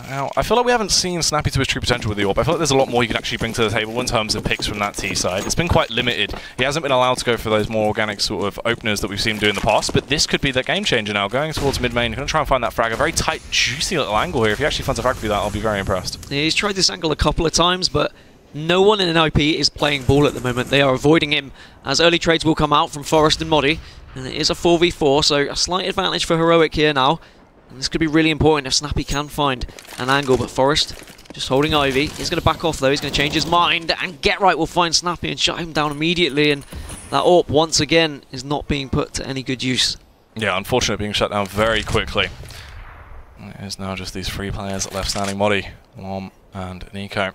Now, I feel like we haven't seen Snappy to his true potential with the AWP. I feel like there's a lot more he can actually bring to the table in terms of picks from that T side. It's been quite limited. He hasn't been allowed to go for those more organic sort of openers that we've seen him do in the past, but this could be the game changer now. Going towards mid-main, going to try and find that frag. A very tight, juicy little angle here. If he actually finds a frag for that, I'll be very impressed. Yeah, he's tried this angle a couple of times, but no one in NiP is playing ball at the moment. They are avoiding him, as early trades will come out from Forest and Modi, and it is a 4v4, so a slight advantage for Heroic here now. And this could be really important if Snappy can find an angle, but Forest just holding Ivy. He's going to back off though, he's going to change his mind, and GetRight will find Snappy and shut him down immediately, and that AWP once again is not being put to any good use. Yeah, unfortunately being shut down very quickly. It is now just these three players left standing, Modi, Lom and Nico.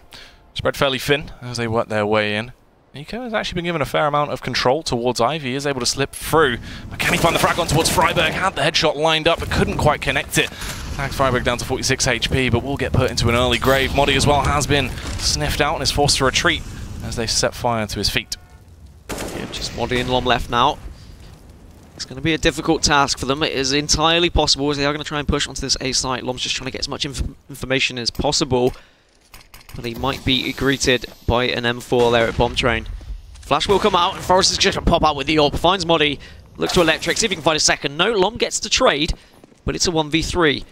Spread fairly thin as they work their way in. Nico has actually been given a fair amount of control towards Ivy. He is able to slip through. But can he find the frag on towards Freiberg? Had the headshot lined up, but couldn't quite connect it. Tags Freiberg down to 46 HP, but will get put into an early grave. Modi as well has been sniffed out and is forced to retreat as they set fire to his feet. Yeah, just Modi and Lom left now. It's going to be a difficult task for them. It is entirely possible as they are going to try and push onto this A site. Lom's just trying to get as much information as possible. But he might be greeted by an M4 there at Bomb Train. Flash will come out, and Forrest is just going to pop out with the AWP. Finds Modi, looks to Electric, see if he can find a second. No, Lom gets to trade, but it's a 1v3.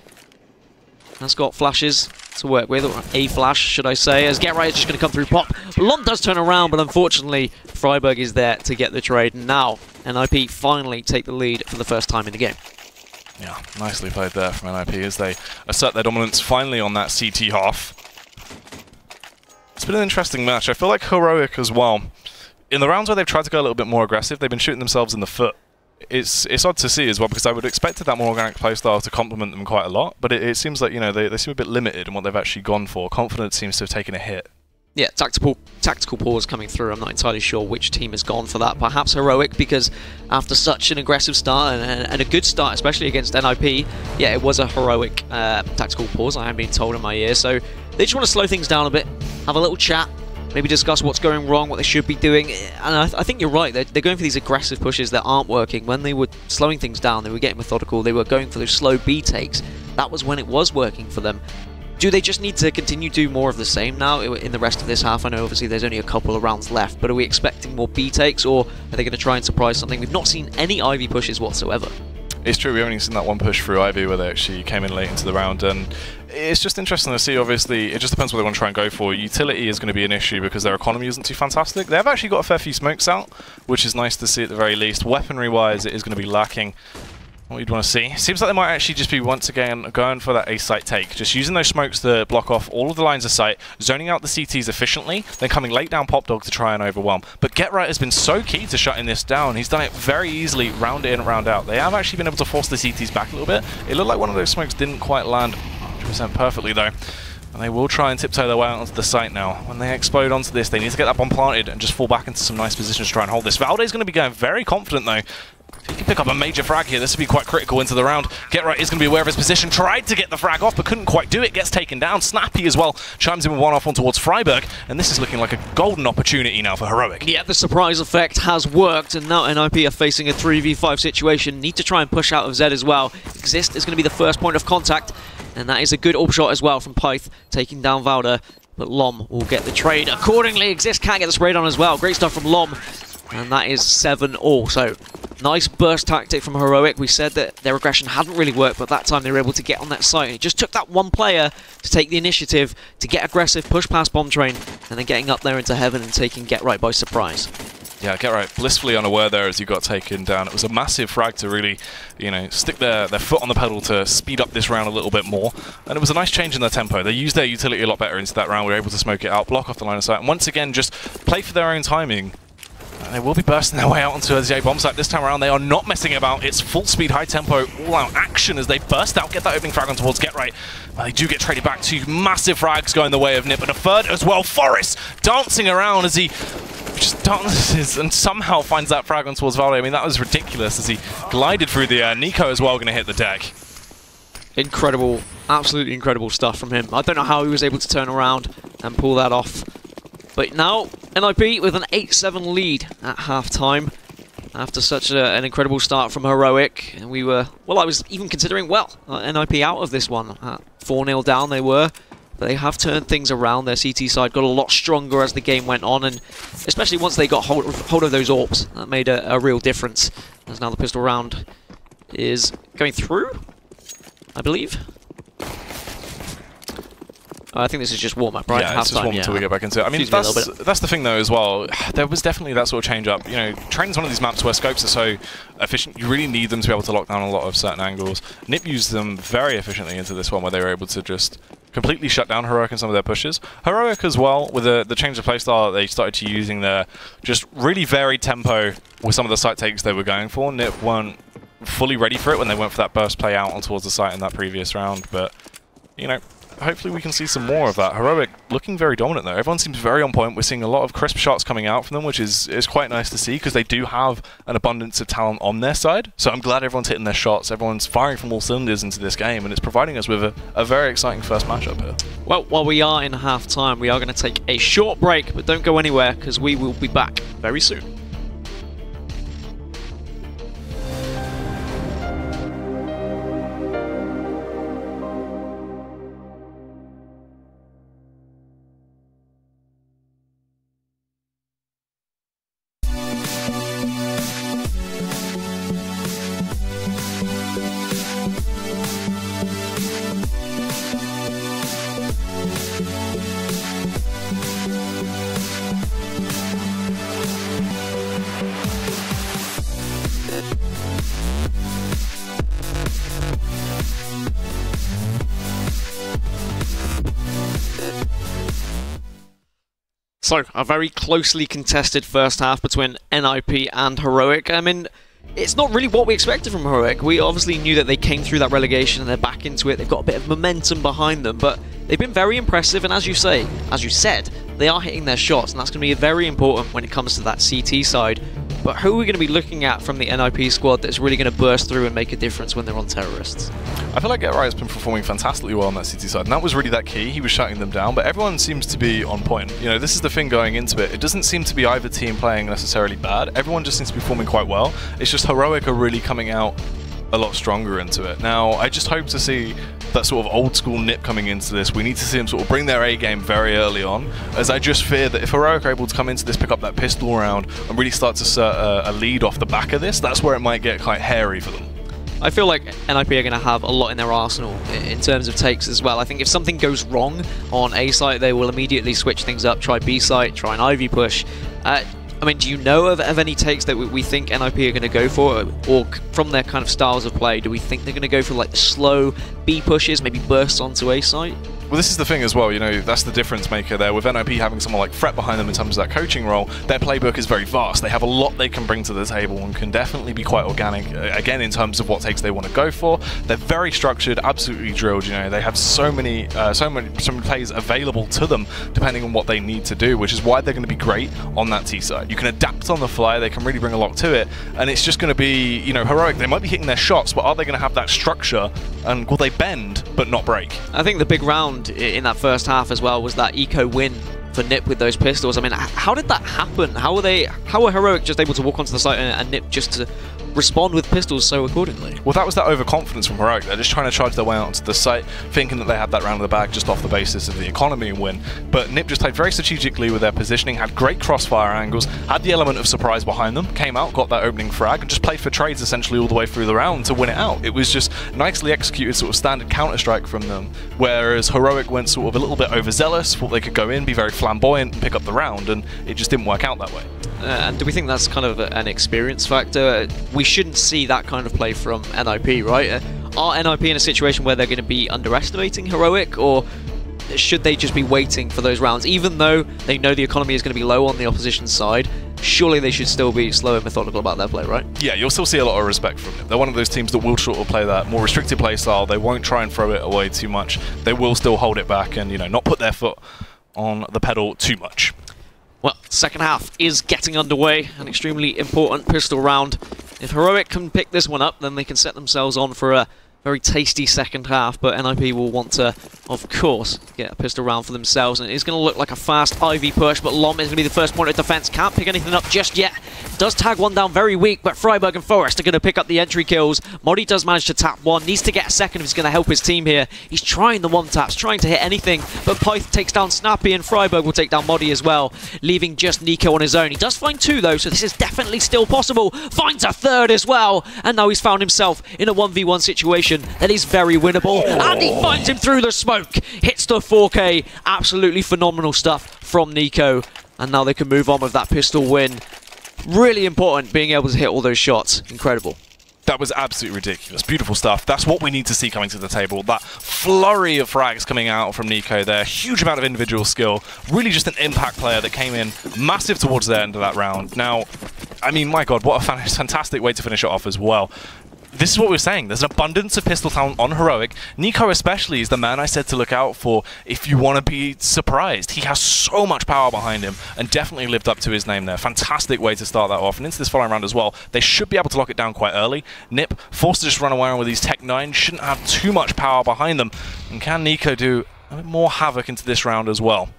That's got flashes to work with, or a flash, should I say, as GetRight is just going to come through pop. Lom does turn around, but unfortunately, Freiberg is there to get the trade. And now, NiP finally take the lead for the first time in the game. Yeah, nicely played there from NiP as they assert their dominance finally on that CT half. It's been an interesting match. I feel like Heroic as well, in the rounds where they've tried to go a little bit more aggressive, they've been shooting themselves in the foot. It's odd to see as well, because I would have expected that more organic playstyle to complement them quite a lot, but it seems like, you know, they seem a bit limited in what they've actually gone for. Confidence seems to have taken a hit. Yeah, tactical pause coming through. I'm not entirely sure which team has gone for that. Perhaps Heroic, because after such an aggressive start and a good start, especially against NiP, yeah, it was a Heroic tactical pause, I am being told in my ear. So they just want to slow things down a bit, have a little chat, maybe discuss what's going wrong, what they should be doing. And I think you're right, they're going for these aggressive pushes that aren't working. When they were slowing things down, they were getting methodical, they were going for those slow B takes. That was when it was working for them. Do they just need to continue to do more of the same now in the rest of this half? I know obviously there's only a couple of rounds left, but are we expecting more B takes, or are they going to try and surprise something? We've not seen any Ivy pushes whatsoever. It's true, we've only seen that one push through Ivy where they actually came in late into the round, and it's just interesting to see. Obviously, it just depends what they want to try and go for. Utility is going to be an issue because their economy isn't too fantastic. They have actually got a fair few smokes out, which is nice to see at the very least. Weaponry-wise, it is going to be lacking. What you'd want to see. Seems like they might actually just be once again going for that A site take. Just using those smokes to block off all of the lines of sight, zoning out the CTs efficiently, then coming late down Pop Dog to try and overwhelm. But GetRight has been so key to shutting this down. He's done it very easily, round in, round out. They have actually been able to force the CTs back a little bit. It looked like one of those smokes didn't quite land 100% perfectly though. And they will try and tiptoe their way out onto the site now. When they explode onto this, they need to get that bomb planted and just fall back into some nice positions to try and hold this. Valde's going to be going very confident though. He can pick up a major frag here. This would be quite critical into the round. GetRight is going to be aware of his position. Tried to get the frag off, but couldn't quite do it. Gets taken down. Snappy as well chimes in with one off on towards Freiburg. And this is looking like a golden opportunity now for Heroic. Yeah, the surprise effect has worked, and now NiP are facing a 3v5 situation. Need to try and push out of Zed as well. Exist is going to be the first point of contact, and that is a good AWP shot as well from Pyth, taking down Valder. But Lom will get the trade accordingly. Exist can't get the sprayed on as well. Great stuff from Lom. And that is 7-all. So, nice burst tactic from Heroic. We said that their aggression hadn't really worked, but that time they were able to get on that site. And it just took that one player to take the initiative, to get aggressive, push past Bomb Train, and then getting up there into heaven and taking GetRight by surprise. Yeah, GetRight blissfully unaware there as he got taken down. It was a massive frag to really, you know, stick their foot on the pedal to speed up this round a little bit more. And it was a nice change in their tempo. They used their utility a lot better into that round. We were able to smoke it out, block off the line of sight, and once again just play for their own timing. They will be bursting their way out onto the bomb site. This time around, they are not messing about. It's full speed, high tempo, all-out action as they burst out, get that opening frag on towards GetRight. They do get traded back. 2 massive frags going the way of NiP, and a third as well. Forrest dancing around as he just dances and somehow finds that frag on towards Valde. I mean, that was ridiculous as he glided through the air. Nico as well going to hit the deck. Incredible, absolutely incredible stuff from him. I don't know how he was able to turn around and pull that off. But now, NiP with an 8-7 lead at half-time. After such an incredible start from Heroic. And we were, well, I was even considering, NiP out of this one. 4-0 down they were. But they have turned things around. Their CT side got a lot stronger as the game went on. And especially once they got hold of those AWPs. That made a real difference. As now the pistol round is going through, I believe. I think this is just warm-up, right? Yeah, it's just warm until we get back into it. I mean, that's the thing, though, as well. There was definitely that sort of change-up. You know, Train's one of these maps where scopes are so efficient. You really need them to be able to lock down a lot of certain angles. NiP used them very efficiently into this one, where they were able to just completely shut down Heroic and some of their pushes. Heroic as well, with the change of playstyle they started to using their just really varied tempo with some of the site takes they were going for. NiP weren't fully ready for it when they went for that burst play out on towards the site in that previous round, but, you know, hopefully we can see some more of that. Heroic looking very dominant though. Everyone seems very on point. We're seeing a lot of crisp shots coming out from them, which is quite nice to see because they do have an abundance of talent on their side. So I'm glad everyone's hitting their shots. Everyone's firing from all cylinders into this game, and it's providing us with a very exciting first matchup here. Well, while we are in half-time, we are going to take a short break, but don't go anywhere because we will be back very soon. So, a very closely contested first half between NiP and Heroic. I mean, it's not really what we expected from Heroic. We obviously knew that they came through that relegation and they're back into it. They've got a bit of momentum behind them, but they've been very impressive, and as you said, they are hitting their shots, and that's going to be very important when it comes to that CT side. But who are we going to be looking at from the NiP squad that's really going to burst through and make a difference when they're on terrorists? I feel like GetRight has been performing fantastically well on that CT side, and that was really that key. He was shutting them down, but everyone seems to be on point. You know, this is the thing going into it. It doesn't seem to be either team playing necessarily bad. Everyone just seems to be performing quite well. It's just Heroic are really coming out a lot stronger into it. Now, I just hope to see that sort of old school NiP coming into this. We need to see them sort of bring their A game very early on, as I just fear that if Heroic are able to come into this, pick up that pistol round, and really start to assert a lead off the back of this, that's where it might get quite hairy for them. I feel like NiP are going to have a lot in their arsenal in terms of takes as well. I think if something goes wrong on A site, they will immediately switch things up, try B site, try an Ivy push. I mean, do you know of any takes that we think NiP are going to go for? Or from their kind of styles of play, do we think they're going to go for like the slow B pushes, maybe bursts onto A site? Well, this is the thing as well, you know, that's the difference maker there. With NiP having someone like Fret behind them in terms of that coaching role, their playbook is very vast. They have a lot they can bring to the table and can definitely be quite organic, again, in terms of what takes they want to go for. They're very structured, absolutely drilled, you know. They have so many plays available to them depending on what they need to do, which is why they're going to be great on that T side. You can adapt on the fly, they can really bring a lot to it, and it's just going to be, you know, Heroic. They might be hitting their shots, but are they going to have that structure, and will they bend but not break? I think the big round in that first half as well was that eco win for NiP with those pistols. I mean, how did that happen? How were Heroic just able to walk onto the site and NiP just to respond with pistols so accordingly? Well, that was that overconfidence from Heroic. They're just trying to charge their way onto the site, thinking that they had that round of the bag just off the basis of the economy win. But NiP just played very strategically with their positioning, had great crossfire angles, had the element of surprise behind them, came out, got that opening frag, and just played for trades essentially all the way through the round to win it out. It was just nicely executed sort of standard counter-strike from them, whereas Heroic went sort of a little bit overzealous, thought they could go in, be very flamboyant, and pick up the round, and it just didn't work out that way. And do we think that's kind of an experience factor? We shouldn't see that kind of play from NiP, right? Are NiP in a situation where they're going to be underestimating Heroic, or should they just be waiting for those rounds? Even though they know the economy is going to be low on the opposition side, surely they should still be slow and methodical about their play, right? Yeah, you'll still see a lot of respect from them. They're one of those teams that will sort of play that more restricted play style. They won't try and throw it away too much. They will still hold it back and, you know, not put their foot on the pedal too much. Well, second half is getting underway, an extremely important pistol round. If Heroic can pick this one up, then they can set themselves on for a very tasty second half, but NiP will want to, of course, get a pistol round for themselves, and it's going to look like a fast Ivy push, but Lom is going to be the first point of defense. Can't pick anything up just yet. Does tag one down very weak, but Freiburg and Forest are going to pick up the entry kills. Modi does manage to tap one, needs to get a second if he's going to help his team here. He's trying the one taps, trying to hit anything, but Pyth takes down Snappy, and Freiburg will take down Modi as well, leaving just Nico on his own. He does find two though, so this is definitely still possible. Finds a third as well, and now he's found himself in a 1v1 situation that is very winnable, and he finds him through the smoke. Hits the 4K. Absolutely phenomenal stuff from Nico, and now they can move on with that pistol win. Really important being able to hit all those shots. Incredible. That was absolutely ridiculous. Beautiful stuff. That's what we need to see coming to the table. That flurry of frags coming out from Nico there. Huge amount of individual skill. Really just an impact player that came in massive towards the end of that round. Now, I mean, my God, what a fantastic way to finish it off as well. This is what we're saying. There's an abundance of pistol talent on Heroic. Nico especially is the man I said to look out for if you want to be surprised. He has so much power behind him and definitely lived up to his name there. Fantastic way to start that off. And into this following round as well, they should be able to lock it down quite early. NiP, forced to just run away with these Tech 9, shouldn't have too much power behind them. And can Nico do a bit more havoc into this round as well?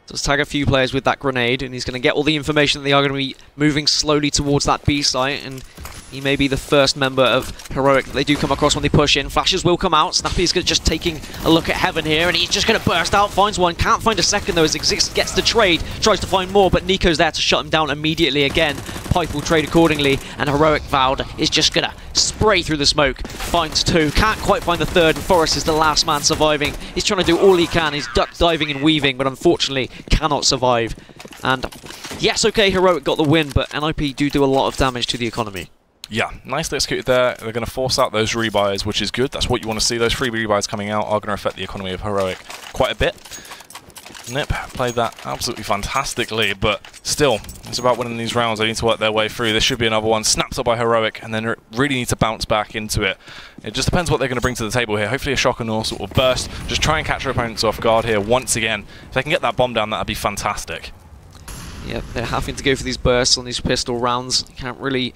Does tag a few players with that grenade, and he's going to get all the information that they are going to be moving slowly towards that B site, and he may be the first member of Heroic that they do come across when they push in. Flashes will come out. Snappy's just taking a look at Heaven here, and he's just going to burst out, finds one, can't find a second though as Exist gets the trade, tries to find more, but Nico's there to shut him down immediately again. Pyth will trade accordingly, and Heroic Vowed is just going to spray through the smoke, finds two, can't quite find the third, and Forrest is the last man surviving. He's trying to do all he can, he's duck diving and weaving, but unfortunately cannot survive. And yes, okay, Heroic got the win, but NiP do a lot of damage to the economy. Yeah, nicely executed there. They're going to force out those rebuys, which is good. That's what you want to see. Those free rebuys coming out are going to affect the economy of Heroic quite a bit. NiP played that absolutely fantastically, but still, it's about winning these rounds. They need to work their way through. This should be another one snapped up by Heroic, and then really need to bounce back into it. It just depends what they're going to bring to the table here. Hopefully a shock and all sort of burst. Just try and catch their opponents off guard here once again. If they can get that bomb down, that would be fantastic. Yeah, they're having to go for these bursts on these pistol rounds. You can't really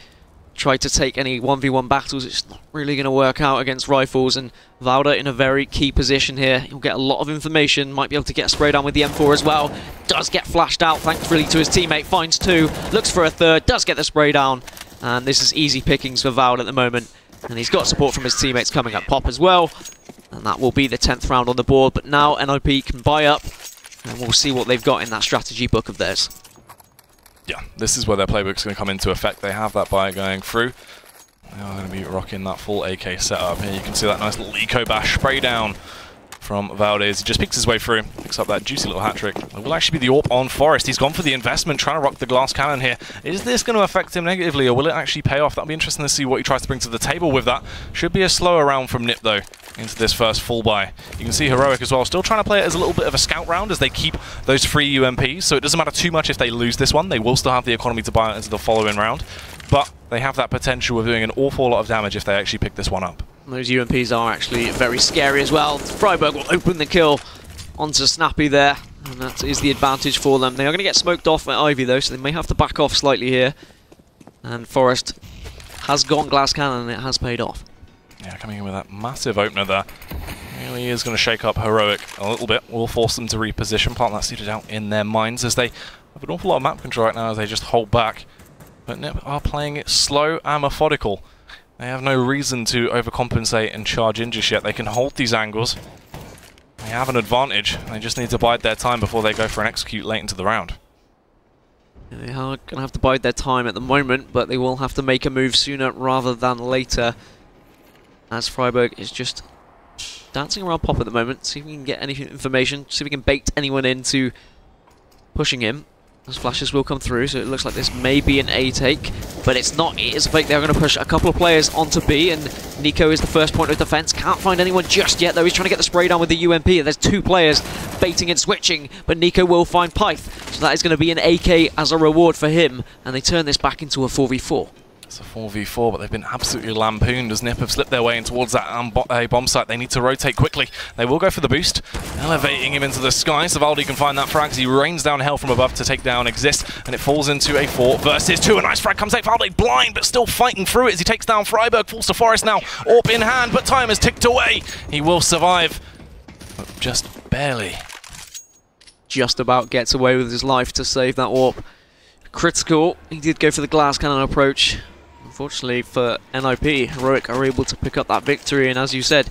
try to take any 1v1 battles. It's not really going to work out against rifles, and Valda in a very key position here. He'll get a lot of information, might be able to get a spray down with the M4 as well. Does get flashed out, thanks really to his teammate, finds two, looks for a third, does get the spray down, and this is easy pickings for Valda at the moment. And he's got support from his teammates coming up Pop as well, and that will be the 10th round on the board. But now NiP can buy up, and we'll see what they've got in that strategy book of theirs. Yeah, this is where their playbook's going to come into effect. They have that buy going through. They are going to be rocking that full AK setup here. You can see that nice little eco bash spray down from Valdez. He just picks his way through, picks up that juicy little hat-trick. It will actually be the AWP on Forest. He's gone for the investment, trying to rock the glass cannon here. Is this going to affect him negatively, or will it actually pay off? That'll be interesting to see what he tries to bring to the table with that. Should be a slower round from NiP, though, into this first full buy. You can see Heroic as well, still trying to play it as a little bit of a scout round as they keep those 3 UMPs, so it doesn't matter too much if they lose this one. They will still have the economy to buy it into the following round, but they have that potential of doing an awful lot of damage if they actually pick this one up. Those UMPs are actually very scary as well. Freiburg will open the kill onto Snappy there, and that is the advantage for them. They are going to get smoked off at Ivy though, so they may have to back off slightly here. And Forest has gone glass cannon and it has paid off. Yeah, coming in with that massive opener there. Really is going to shake up Heroic a little bit. Will force them to reposition, plant that seeded out in their minds as they have an awful lot of map control right now as they just hold back. But NiP are playing it slow and methodical. They have no reason to overcompensate and charge in just yet. They can hold these angles. They have an advantage. They just need to bide their time before they go for an execute late into the round. They are going to have to bide their time at the moment, but they will have to make a move sooner rather than later. As Freiburg is just dancing around Pop at the moment, see if we can get any information, see if we can bait anyone into pushing him. Those flashes will come through, so it looks like this may be an A take, but it's not. It is a fake. They're going to push a couple of players onto B, and Nico is the first point of defense. Can't find anyone just yet, though. He's trying to get the spray down with the UMP, and there's 2 players baiting and switching, but Nico will find Pyth, so that is going to be an AK as a reward for him, and they turn this back into a 4v4. It's a 4v4, but they've been absolutely lampooned as NiP have slipped their way in towards that bomb site. They need to rotate quickly. They will go for the boost, elevating him into the sky. Savaldi can find that frag as he rains down hell from above to take down Exist, and it falls into a 4 versus 2. A nice frag comes out. Valde blind, but still fighting through it as he takes down Freiburg. Falls to Forest now. AWP in hand, but time has ticked away. He will survive, but just barely. Just about gets away with his life to save that AWP. Critical. He did go for the glass cannon approach. Unfortunately for NiP, Heroic are able to pick up that victory, and as you said,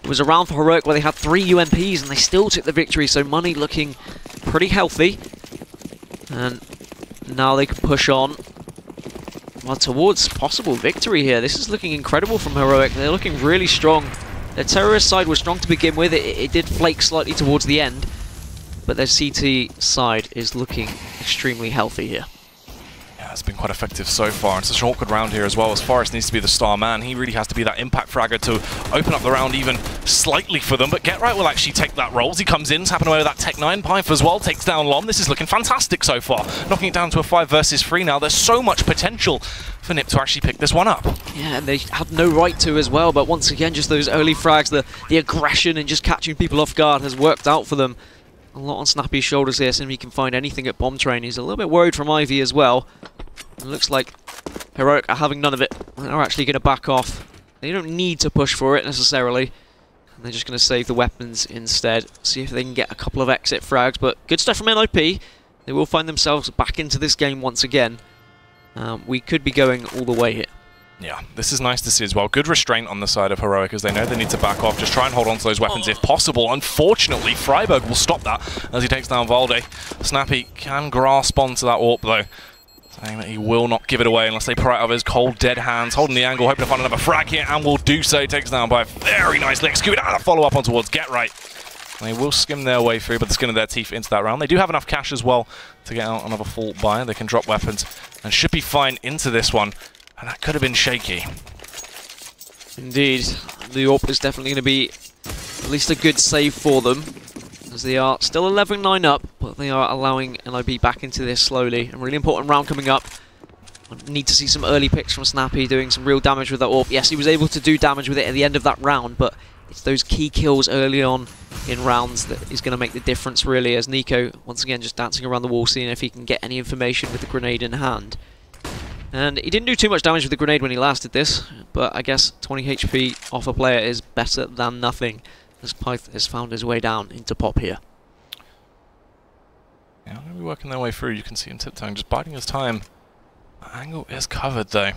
it was a round for Heroic where they had 3 UMPs and they still took the victory, so Money looking pretty healthy. And now they can push on towards possible victory here. This is looking incredible from Heroic. They're looking really strong. Their terrorist side was strong to begin with. It did flake slightly towards the end, but their CT side is looking extremely healthy here. It's been quite effective so far. It's such an awkward round here as well, as Forest needs to be the star man. He really has to be that impact fragger to open up the round even slightly for them. But Get Right will actually take that role as he comes in, tapping away with that Tech 9. Pyth as well takes down Lom. This is looking fantastic so far. Knocking it down to a 5 versus 3 now. There's so much potential for NiP to actually pick this one up. Yeah, and they had no right to as well, but once again, just those early frags, the aggression and just catching people off guard has worked out for them. A lot on Snappy's shoulders here, seeing if he can find anything at Bomb Train. He's a little bit worried from Ivy as well. It looks like Heroic are having none of it. They're actually going to back off. They don't need to push for it necessarily. And they're just going to save the weapons instead. See if they can get a couple of exit frags. But good stuff from NiP. They will find themselves back into this game once again. We could be going all the way here. Yeah, this is nice to see as well. Good restraint on the side of Heroic as they know they need to back off. Just try and hold on to those weapons if possible. Unfortunately, Freiburg will stop that as he takes down Valde. Snappy can grasp onto that AWP though, saying that he will not give it away unless they pry it out of his cold, dead hands. Holding the angle, hoping to find another frag here, and will do so. He takes down by a very nicely executed and a follow-up on towards Get Right. They will skim their way through, but the skin of their teeth into that round. They do have enough cash as well to get out another full buy. They can drop weapons and should be fine into this one. And that could have been shaky. Indeed. The AWP is definitely going to be at least a good save for them, as they are still 11-9 up, but they are allowing NiP back into this slowly. A really important round coming up. I need to see some early picks from Snappy doing some real damage with that AWP. Yes, he was able to do damage with it at the end of that round, but it's those key kills early on in rounds that is going to make the difference, really, as Nico, once again, just dancing around the wall, seeing if he can get any information with the grenade in hand. And he didn't do too much damage with the grenade when he last did this, but I guess 20 HP off a player is better than nothing, as Pyth has found his way down into Pop here. Yeah, they're going to be working their way through. You can see him tiptoeing, just biding his time. The angle is covered, though.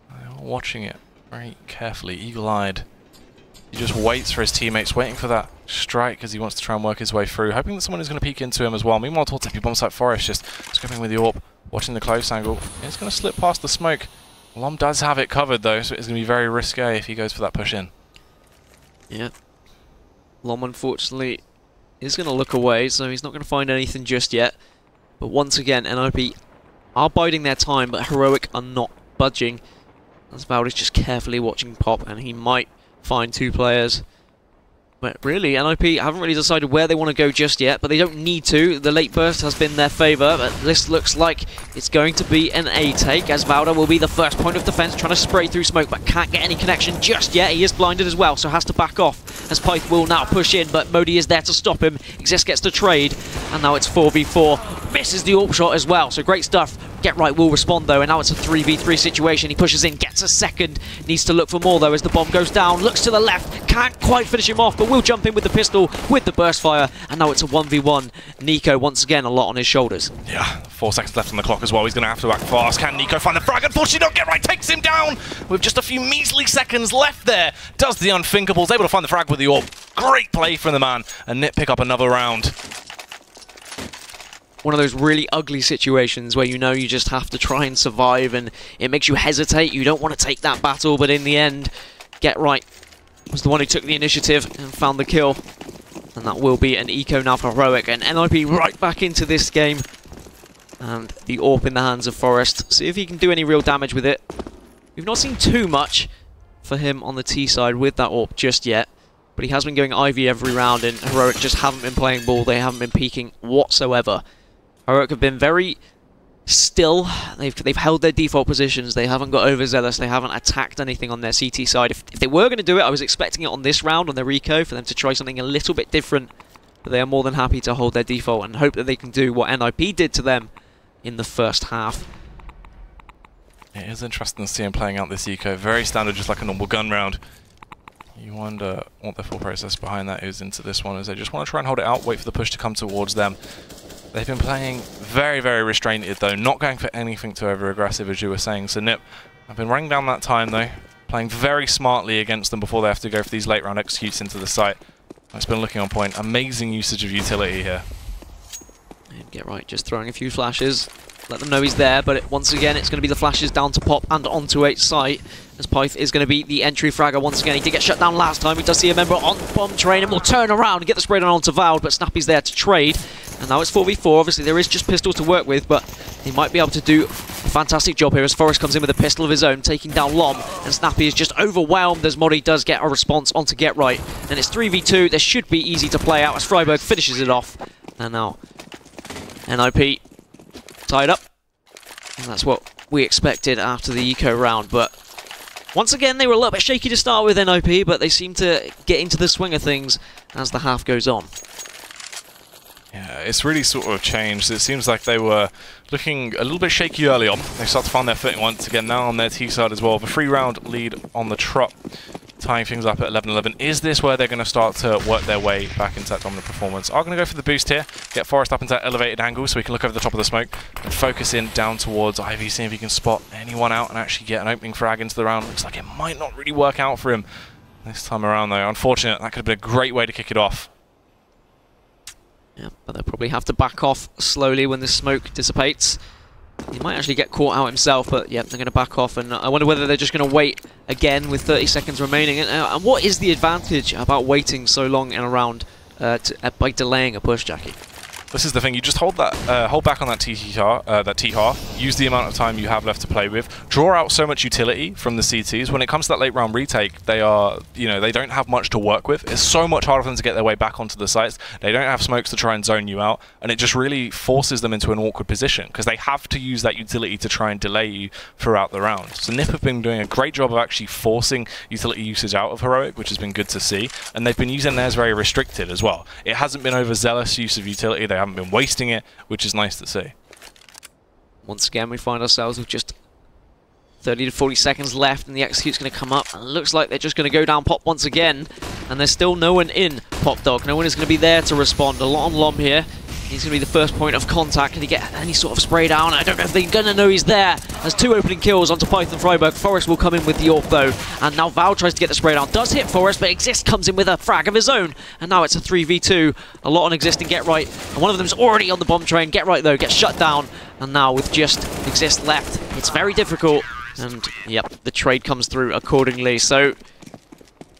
They're watching it very carefully, eagle-eyed. He just waits for his teammates, waiting for that strike because he wants to try and work his way through, hoping that someone is going to peek into him as well. Meanwhile, towards the bomb site, Forest just scoping with the AWP, watching the close angle. It's going to slip past the smoke. Lom does have it covered though, so it's going to be very risque if he goes for that push in. Yeah. Lom, unfortunately, is going to look away, so he's not going to find anything just yet. But once again, NiP are biding their time, but Heroic are not budging. As Vald is just carefully watching Pop, and he might find 2 players. But really, NiP haven't really decided where they want to go just yet, but they don't need to. The late burst has been their favour, but this looks like it's going to be an A take, as Valda will be the first point of defence, trying to spray through smoke, but can't get any connection just yet. He is blinded as well, so has to back off, as Pyth will now push in, but Modi is there to stop him. Exist gets to trade, and now it's 4v4. Misses the AWP shot as well, so great stuff. Get Right will respond though, and now it's a 3v3 situation. He pushes in, gets a second, needs to look for more though as the bomb goes down, looks to the left, can't quite finish him off, but will jump in with the pistol, with the burst fire, and now it's a 1v1. Nico, once again, a lot on his shoulders. Yeah, 4 seconds left on the clock as well. He's going to have to act fast. Can Nico find the frag? Unfortunately, not. Get Right takes him down with just a few measly seconds left there. Does the unthinkable, is able to find the frag with the AWP. Great play from the man, and NiP pick up another round. One of those really ugly situations where you know you just have to try and survive, and it makes you hesitate. You don't want to take that battle, but in the end, Get Right was the one who took the initiative and found the kill. And that will be an eco now for Heroic, and NiP right back into this game. And the AWP in the hands of Forest. See if he can do any real damage with it. We've not seen too much for him on the T side with that AWP just yet. But he has been going Ivy every round, and Heroic just haven't been playing ball. They haven't been peeking whatsoever. Heroic have been very still. They've held their default positions. They haven't got overzealous. They haven't attacked anything on their CT side. If they were going to do it, I was expecting it on this round, on their eco, for them to try something a little bit different. But they are more than happy to hold their default and hope that they can do what NiP did to them in the first half. It is interesting to see him playing out this eco. Very standard, just like a normal gun round. You wonder what the full process behind that is into this one, as they just want to try and hold it out, wait for the push to come towards them. They've been playing very, very restrained though, not going for anything too over-aggressive, as you were saying. So NiP have been running down that time though, playing very smartly against them before they have to go for these late round executes into the site. It's been looking on point. Amazing usage of utility here. And Get Right just throwing a few flashes. Let them know he's there, but once again it's going to be the flashes down to Pop and onto 8 site, as Pyth is going to be the entry fragger once again. He did get shut down last time. He does see a member on bomb train and will turn around and get the spray down onto Vald, but Snappy's there to trade. And now it's 4v4. Obviously there is just pistol to work with, but he might be able to do a fantastic job here as Forrest comes in with a pistol of his own, taking down Lom, and Snappy is just overwhelmed as Modi does get a response onto Get Right. And it's 3v2. This should be easy to play out as Freiburg finishes it off. And now NiP tied up. And that's what we expected after the eco round, but once again they were a little bit shaky to start with, NiP, but they seem to get into the swing of things as the half goes on. Yeah, it's really sort of changed. It seems like they were looking a little bit shaky early on. They start to find their footing once again now on their T side as well. The 3-round lead on the trot, tying things up at 11-11. Is this where they're going to start to work their way back into that dominant performance? Are going to go for the boost here, get Forrest up into that elevated angle so we can look over the top of the smoke and focus in down towards Ivy, see if he can spot anyone out and actually get an opening frag into the round. Looks like it might not really work out for him this time around though. Unfortunate, that could have been a great way to kick it off. Yeah, but they'll probably have to back off slowly when the smoke dissipates. He might actually get caught out himself, but yeah, they're going to back off, and I wonder whether they're just going to wait again with 30 seconds remaining. And what is the advantage about waiting so long in a round by delaying a push, Jackie? This is the thing, you just hold that, hold back on that T-half, use the amount of time you have left to play with, draw out so much utility from the CTs. When it comes to that late round retake, they are, they don't have much to work with. It's so much harder for them to get their way back onto the sites. They don't have smokes to try and zone you out, and it just really forces them into an awkward position, because they have to use that utility to try and delay you throughout the round. So NiP have been doing a great job of actually forcing utility usage out of Heroic, which has been good to see, and they've been using theirs very restricted as well. It hasn't been overzealous use of utility. They haven't been wasting it, which is nice to see. Once again, we find ourselves with just 30 to 40 seconds left, and the execute's going to come up, and it looks like they're just going to go down Pop once again, and there's still no one in Pop Dog. No one is going to be there to respond. A lot on Lom here. He's going to be the first point of contact. Can he get any sort of spray down? I don't know if they're going to know he's there. There's 2 opening kills onto Python Freiburg. Forrest will come in with the AWP though. And now Val tries to get the spray down. Does hit Forrest, but Exist comes in with a frag of his own. And now it's a 3v2. A lot on Exist and Get Right. And one of them's already on the bomb train. Get Right though gets shut down. And now with just Exist left, it's very difficult. And yep, the trade comes through accordingly. So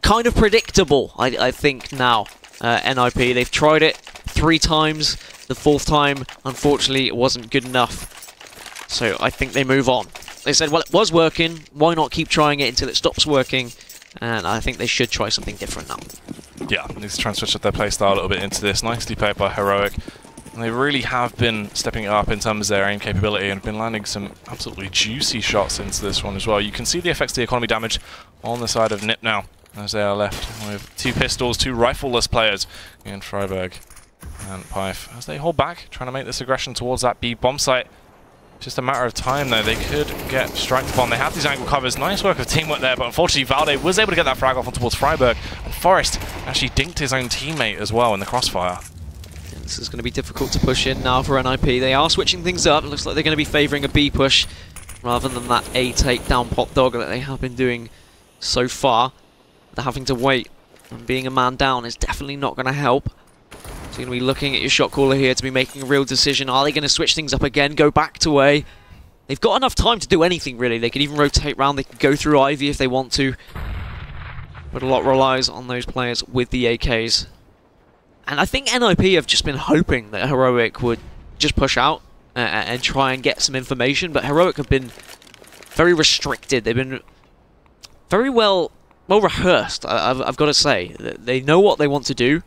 kind of predictable, I think now. NiP. They've tried it 3 times. The 4th time, unfortunately, it wasn't good enough. So I think they move on. They said, well, it was working. Why not keep trying it until it stops working? And I think they should try something different now. Yeah, needs to try and switch up their playstyle a little bit into this. Nicely played by Heroic. And they really have been stepping it up in terms of their aim capability and been landing some absolutely juicy shots into this one as well. You can see the effects of the economy damage on the side of NiP now, as they are left with 2 pistols, 2 rifleless players in Freiburg and Pife. As they hold back, trying to make this aggression towards that B bomb site. Just a matter of time, though. They could get striked upon. They have these angle covers. Nice work of teamwork there, but unfortunately, Valde was able to get that frag off on towards Freiburg. And Forrest actually dinked his own teammate as well in the crossfire. Yeah, this is going to be difficult to push in now for NiP. They are switching things up. It looks like they're going to be favouring a B push rather than that A takedown pop dog that they have been doing so far. They're having to wait, and being a man down is definitely not going to help. So you're going to be looking at your shot caller here to be making a real decision. Are they going to switch things up again, go back to A? They've got enough time to do anything, really. They can even rotate round. They can go through Ivy if they want to. But a lot relies on those players with the AKs. And I think NiP have just been hoping that Heroic would just push out and try and get some information. But Heroic have been very restricted. They've been very well rehearsed, I've got to say. They know what they want to do.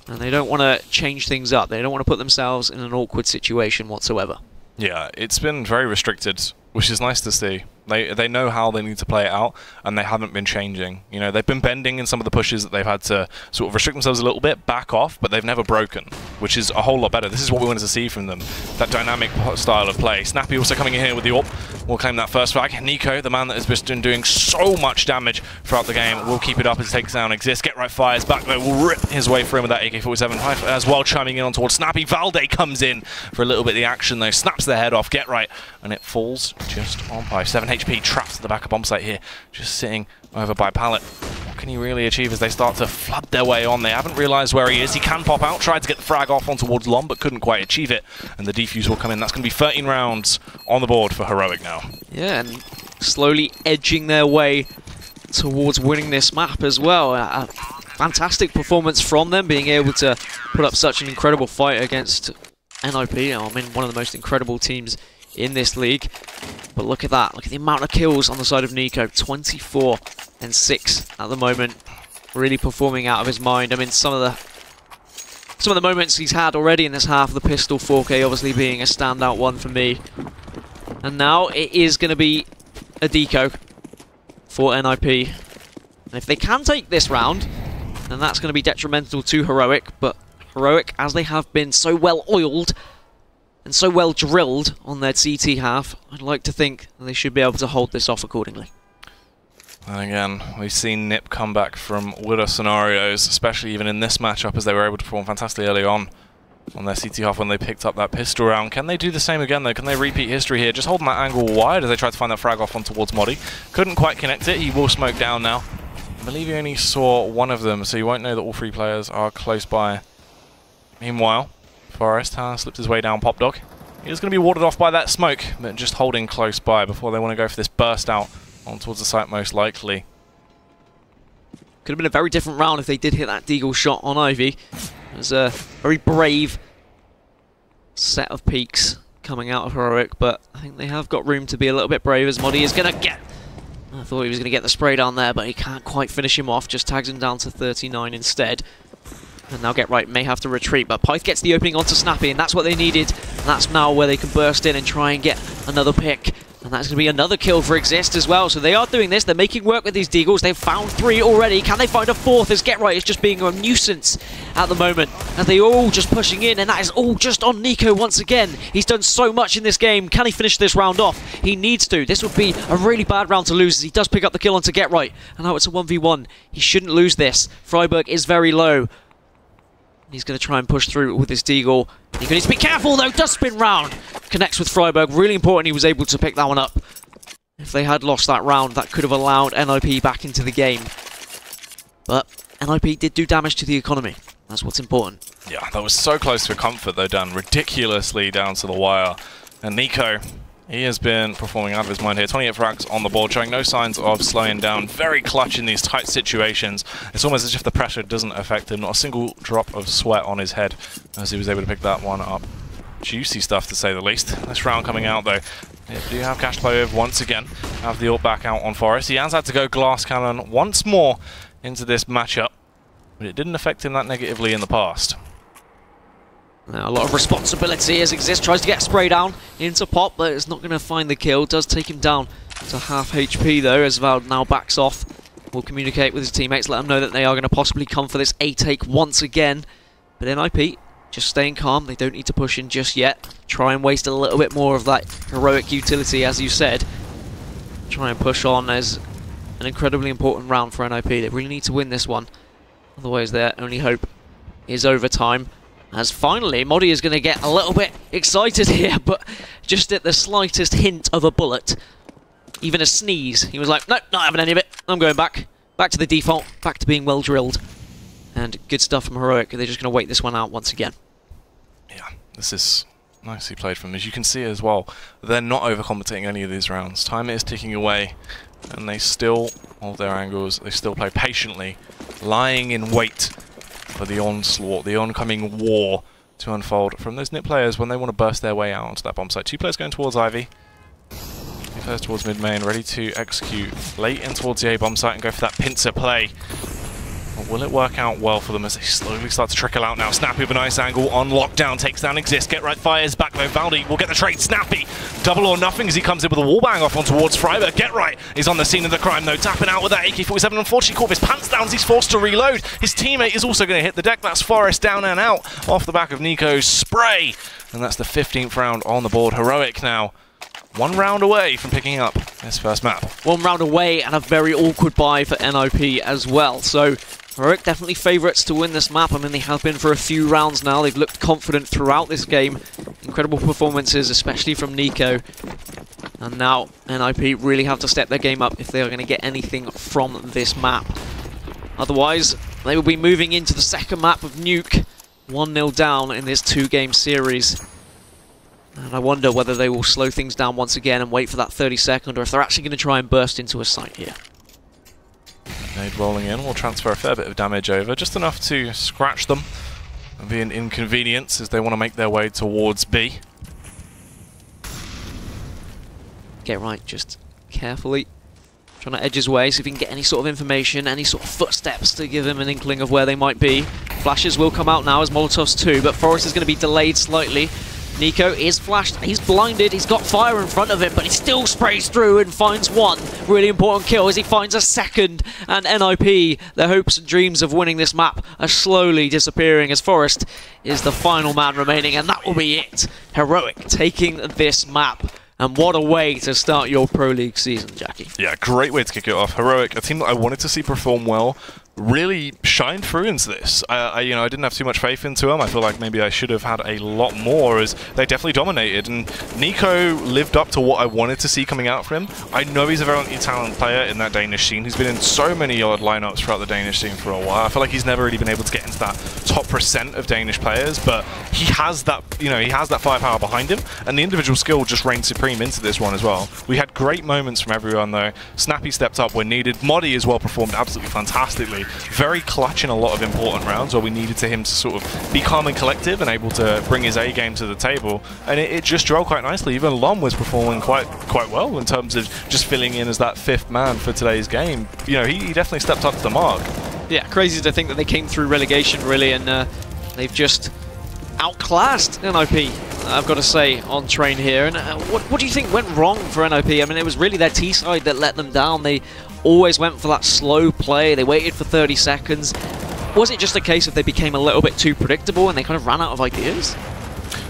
And they don't want to change things up. They don't want to put themselves in an awkward situation whatsoever. Yeah, it's been very restricted, which is nice to see. They know how they need to play it out, and they haven't been changing. You know, they've been bending in some of the pushes that they've had to sort of restrict themselves a little bit, back off, but they've never broken, which is a whole lot better. This is what we wanted to see from them, that dynamic style of play. Snappy also coming in here with the AWP. Will claim that first flag. Nico, the man that has just been doing so much damage throughout the game, will keep it up as takedown exists. Get right fires back though, will rip his way through him with that AK-47 as well, chiming in on towards Snappy. Valde comes in for a little bit of the action though, snaps the head off, Get right, and it falls just on Pipe. 7 HP trapped at the back of bomb site here, just sitting over by Pallet. What can he really achieve as they start to flood their way on? They haven't realised where he is. He can pop out, tried to get the frag off on towards Lom, but couldn't quite achieve it. And the defuse will come in. That's going to be 13 rounds on the board for Heroic now. Yeah, and slowly edging their way towards winning this map as well. A fantastic performance from them, being able to put up such an incredible fight against NiP. I mean, one of the most incredible teams in this league. But look at that. Look at the amount of kills on the side of Nico. 24 and 6 at the moment. Really performing out of his mind. I mean, some of the moments he's had already in this half, the pistol 4K obviously being a standout one for me. And now it is going to be a deco for NiP. And if they can take this round, then that's going to be detrimental to Heroic. But Heroic, as they have been so well oiled and so well drilled on their CT half, I'd like to think that they should be able to hold this off accordingly. And again, we've seen NiP come back from wider scenarios, especially even in this matchup, as they were able to perform fantastically early on their CT half when they picked up that pistol round. Can they do the same again though? Can they repeat history here? Just holding that angle wide as they tried to find that frag off on towards Modi. Couldn't quite connect it. He will smoke down now. I believe you only saw one of them, so you won't know that all 3 players are close by. Meanwhile, Forrest has slipped his way down Pop Dog. He's going to be warded off by that smoke, but just holding close by before they want to go for this burst out on towards the site most likely. Could have been a very different round if they did hit that deagle shot on Ivy. It was a very brave set of peaks coming out of Heroic, but I think they have got room to be a little bit brave as Modi is going to get... I thought he was going to get the spray down there, but he can't quite finish him off. Just tags him down to 39 instead. And now Get Right may have to retreat, but Pyth gets the opening onto Snappy, and that's what they needed. And that's now where they can burst in and try and get another pick. And that's going to be another kill for Exist as well. So they are doing this. They're making work with these deagles. They've found 3 already. Can they find a 4th as Get Right is just being a nuisance at the moment? And they are all just pushing in, and that is all just on Nico once again. He's done so much in this game. Can he finish this round off? He needs to. This would be a really bad round to lose as he does pick up the kill onto Get Right. And now it's a 1v1. He shouldn't lose this. Freiburg is very low. He's going to try and push through with his deagle. He needs to be careful though. Does spin round. Connects with Freiburg. Really important he was able to pick that one up. If they had lost that round, that could have allowed NiP back into the game. But NiP did do damage to the economy. That's what's important. Yeah, that was so close to a comfort though, Dan. Ridiculously down to the wire. And Nico He has been performing out of his mind here. 28 frags on the board, showing no signs of slowing down. Very clutch in these tight situations. It's almost as if the pressure doesn't affect him. Not a single drop of sweat on his head as he was able to pick that one up. Juicy stuff, to say the least. This round coming out, though. They do have cash play over once again. Have the ult back out on Forest. He has had to go glass cannon once more into this matchup, but it didn't affect him that negatively in the past. Now, a lot of responsibility as Exist tries to get spray down into Pop, but it's not going to find the kill. Does take him down to half HP though, as Val now backs off. Will communicate with his teammates, let them know that they are going to possibly come for this A take once again. But NiP just staying calm. They don't need to push in just yet. Try and waste a little bit more of that heroic utility, as you said. Try and push on as an incredibly important round for NiP. They really need to win this one. Otherwise, their only hope is overtime. As finally, Modi is going to get a little bit excited here, but just at the slightest hint of a bullet, even a sneeze, he was like, nope, not having any of it. I'm going back. Back to the default. Back to being well drilled. And good stuff from Heroic. They're just going to wait this one out once again. Yeah, this is nicely played from them. As you can see as well, they're not overcompensating any of these rounds. Time is ticking away, and they still hold their angles. They still play patiently, lying in wait for the onslaught, the oncoming war to unfold from those NiP players when they want to burst their way out onto that bomb site. 2 players going towards Ivy. 2 players towards mid main, ready to execute late in towards the A bomb site and go for that pincer play. But will it work out well for them as they slowly start to trickle out now? Snappy with a nice angle on lockdown, takes down Exist. Get right, fires back though. Valdi will get the trade. Snappy, double or nothing as he comes in with a wallbang off on towards Freiberg. Get right is on the scene of the crime though, tapping out with that AK-47. Unfortunately caught his pants down as he's forced to reload. His teammate is also going to hit the deck. That's Forest down and out off the back of Nico's spray. And that's the 15th round on the board. Heroic now 1 round away from picking up this first map. 1 round away and a very awkward buy for NiP as well. So Heroic definitely favourites to win this map. I mean, they have been for a few rounds now. They've looked confident throughout this game. Incredible performances, especially from Nico. And now NiP really have to step their game up if they are going to get anything from this map. Otherwise, they will be moving into the second map of Nuke. 1-0 down in this 2-game series. And I wonder whether they will slow things down once again and wait for that 30-second, or if they're actually going to try and burst into a site here. Nade rolling in will transfer a fair bit of damage over, just enough to scratch them and be an inconvenience as they want to make their way towards B. Get right, just carefully trying to edge his way, see if he can get any sort of information, any sort of footsteps to give him an inkling of where they might be. Flashes will come out now as Molotovs too, but Forest is going to be delayed slightly. Nico is flashed, he's blinded, he's got fire in front of him, but he still sprays through and finds 1 really important kill as he finds a second. And NiP, their hopes and dreams of winning this map are slowly disappearing as Forest is the final man remaining, and that will be it. Heroic taking this map. And what a way to start your Pro League season, Jackie. Yeah, great way to kick it off. Heroic, a team that I wanted to see perform well, really shined through into this. I didn't have too much faith into them. I feel like maybe I should have had a lot more, as they definitely dominated. And Nico lived up to what I wanted to see coming out from him. I know he's a very talented player in that Danish scene. He's been in so many odd lineups throughout the Danish scene for a while. I feel like he's never really been able to get into that top % of Danish players, but he has that, he has that firepower behind him, and the individual skill just reigned supreme into this one as well. We had great moments from everyone though. Snappy stepped up when needed. Modi as well performed absolutely fantastically. Very clutch in a lot of important rounds where we needed him to sort of be calm and collective and able to bring his A game to the table, and it just drove quite nicely. Even Lom was performing quite well in terms of just filling in as that 5th man for today's game. He definitely stepped up to the mark. Yeah, crazy to think that they came through relegation really, and they've just outclassed NiP, I've got to say, on train here. And what do you think went wrong for NiP? I mean, it was really their T side that let them down. They always went for that slow play. They waited for 30 seconds. Was it just a case of they became a little bit too predictable and they kind of ran out of ideas?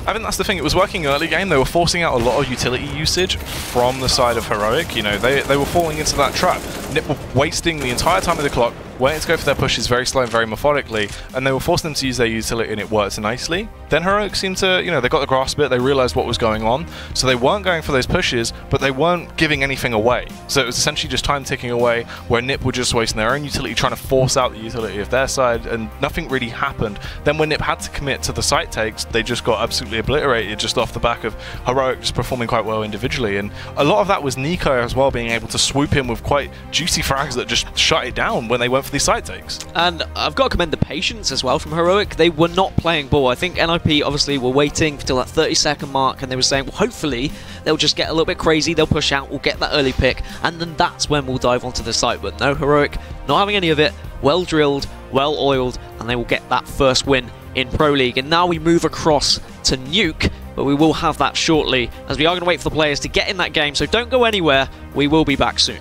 I think that's the thing. It was working early game. They were forcing out a lot of utility usage from the side of Heroic. They were falling into that trap. NiP were wasting the entire time of the clock, wanting to go for their pushes very slow and very methodically, and they were forcing them to use their utility, and it worked nicely. Then Heroic seemed to, they got the grasp of it, they realized what was going on, so they weren't going for those pushes, but they weren't giving anything away. So it was essentially just time ticking away, where NiP were just wasting their own utility, trying to force out the utility of their side, and nothing really happened. Then when NiP had to commit to the site takes, they just got absolutely obliterated just off the back of Heroic just performing quite well individually. And a lot of that was Nico as well being able to swoop in with quite juicy frags that just shut it down when they went for these side takes. And I've got to commend the patience as well from Heroic. They were not playing ball. I think NiP obviously were waiting until that 30-second mark, and they were saying, well, hopefully they'll just get a little bit crazy, they'll push out, we'll get that early pick, and then that's when we'll dive onto the site. But no, Heroic not having any of it, well drilled, well oiled, and they will get that first win in Pro League. And now we move across to Nuke, but we will have that shortly, as we are going to wait for the players to get in that game, so don't go anywhere, we will be back soon.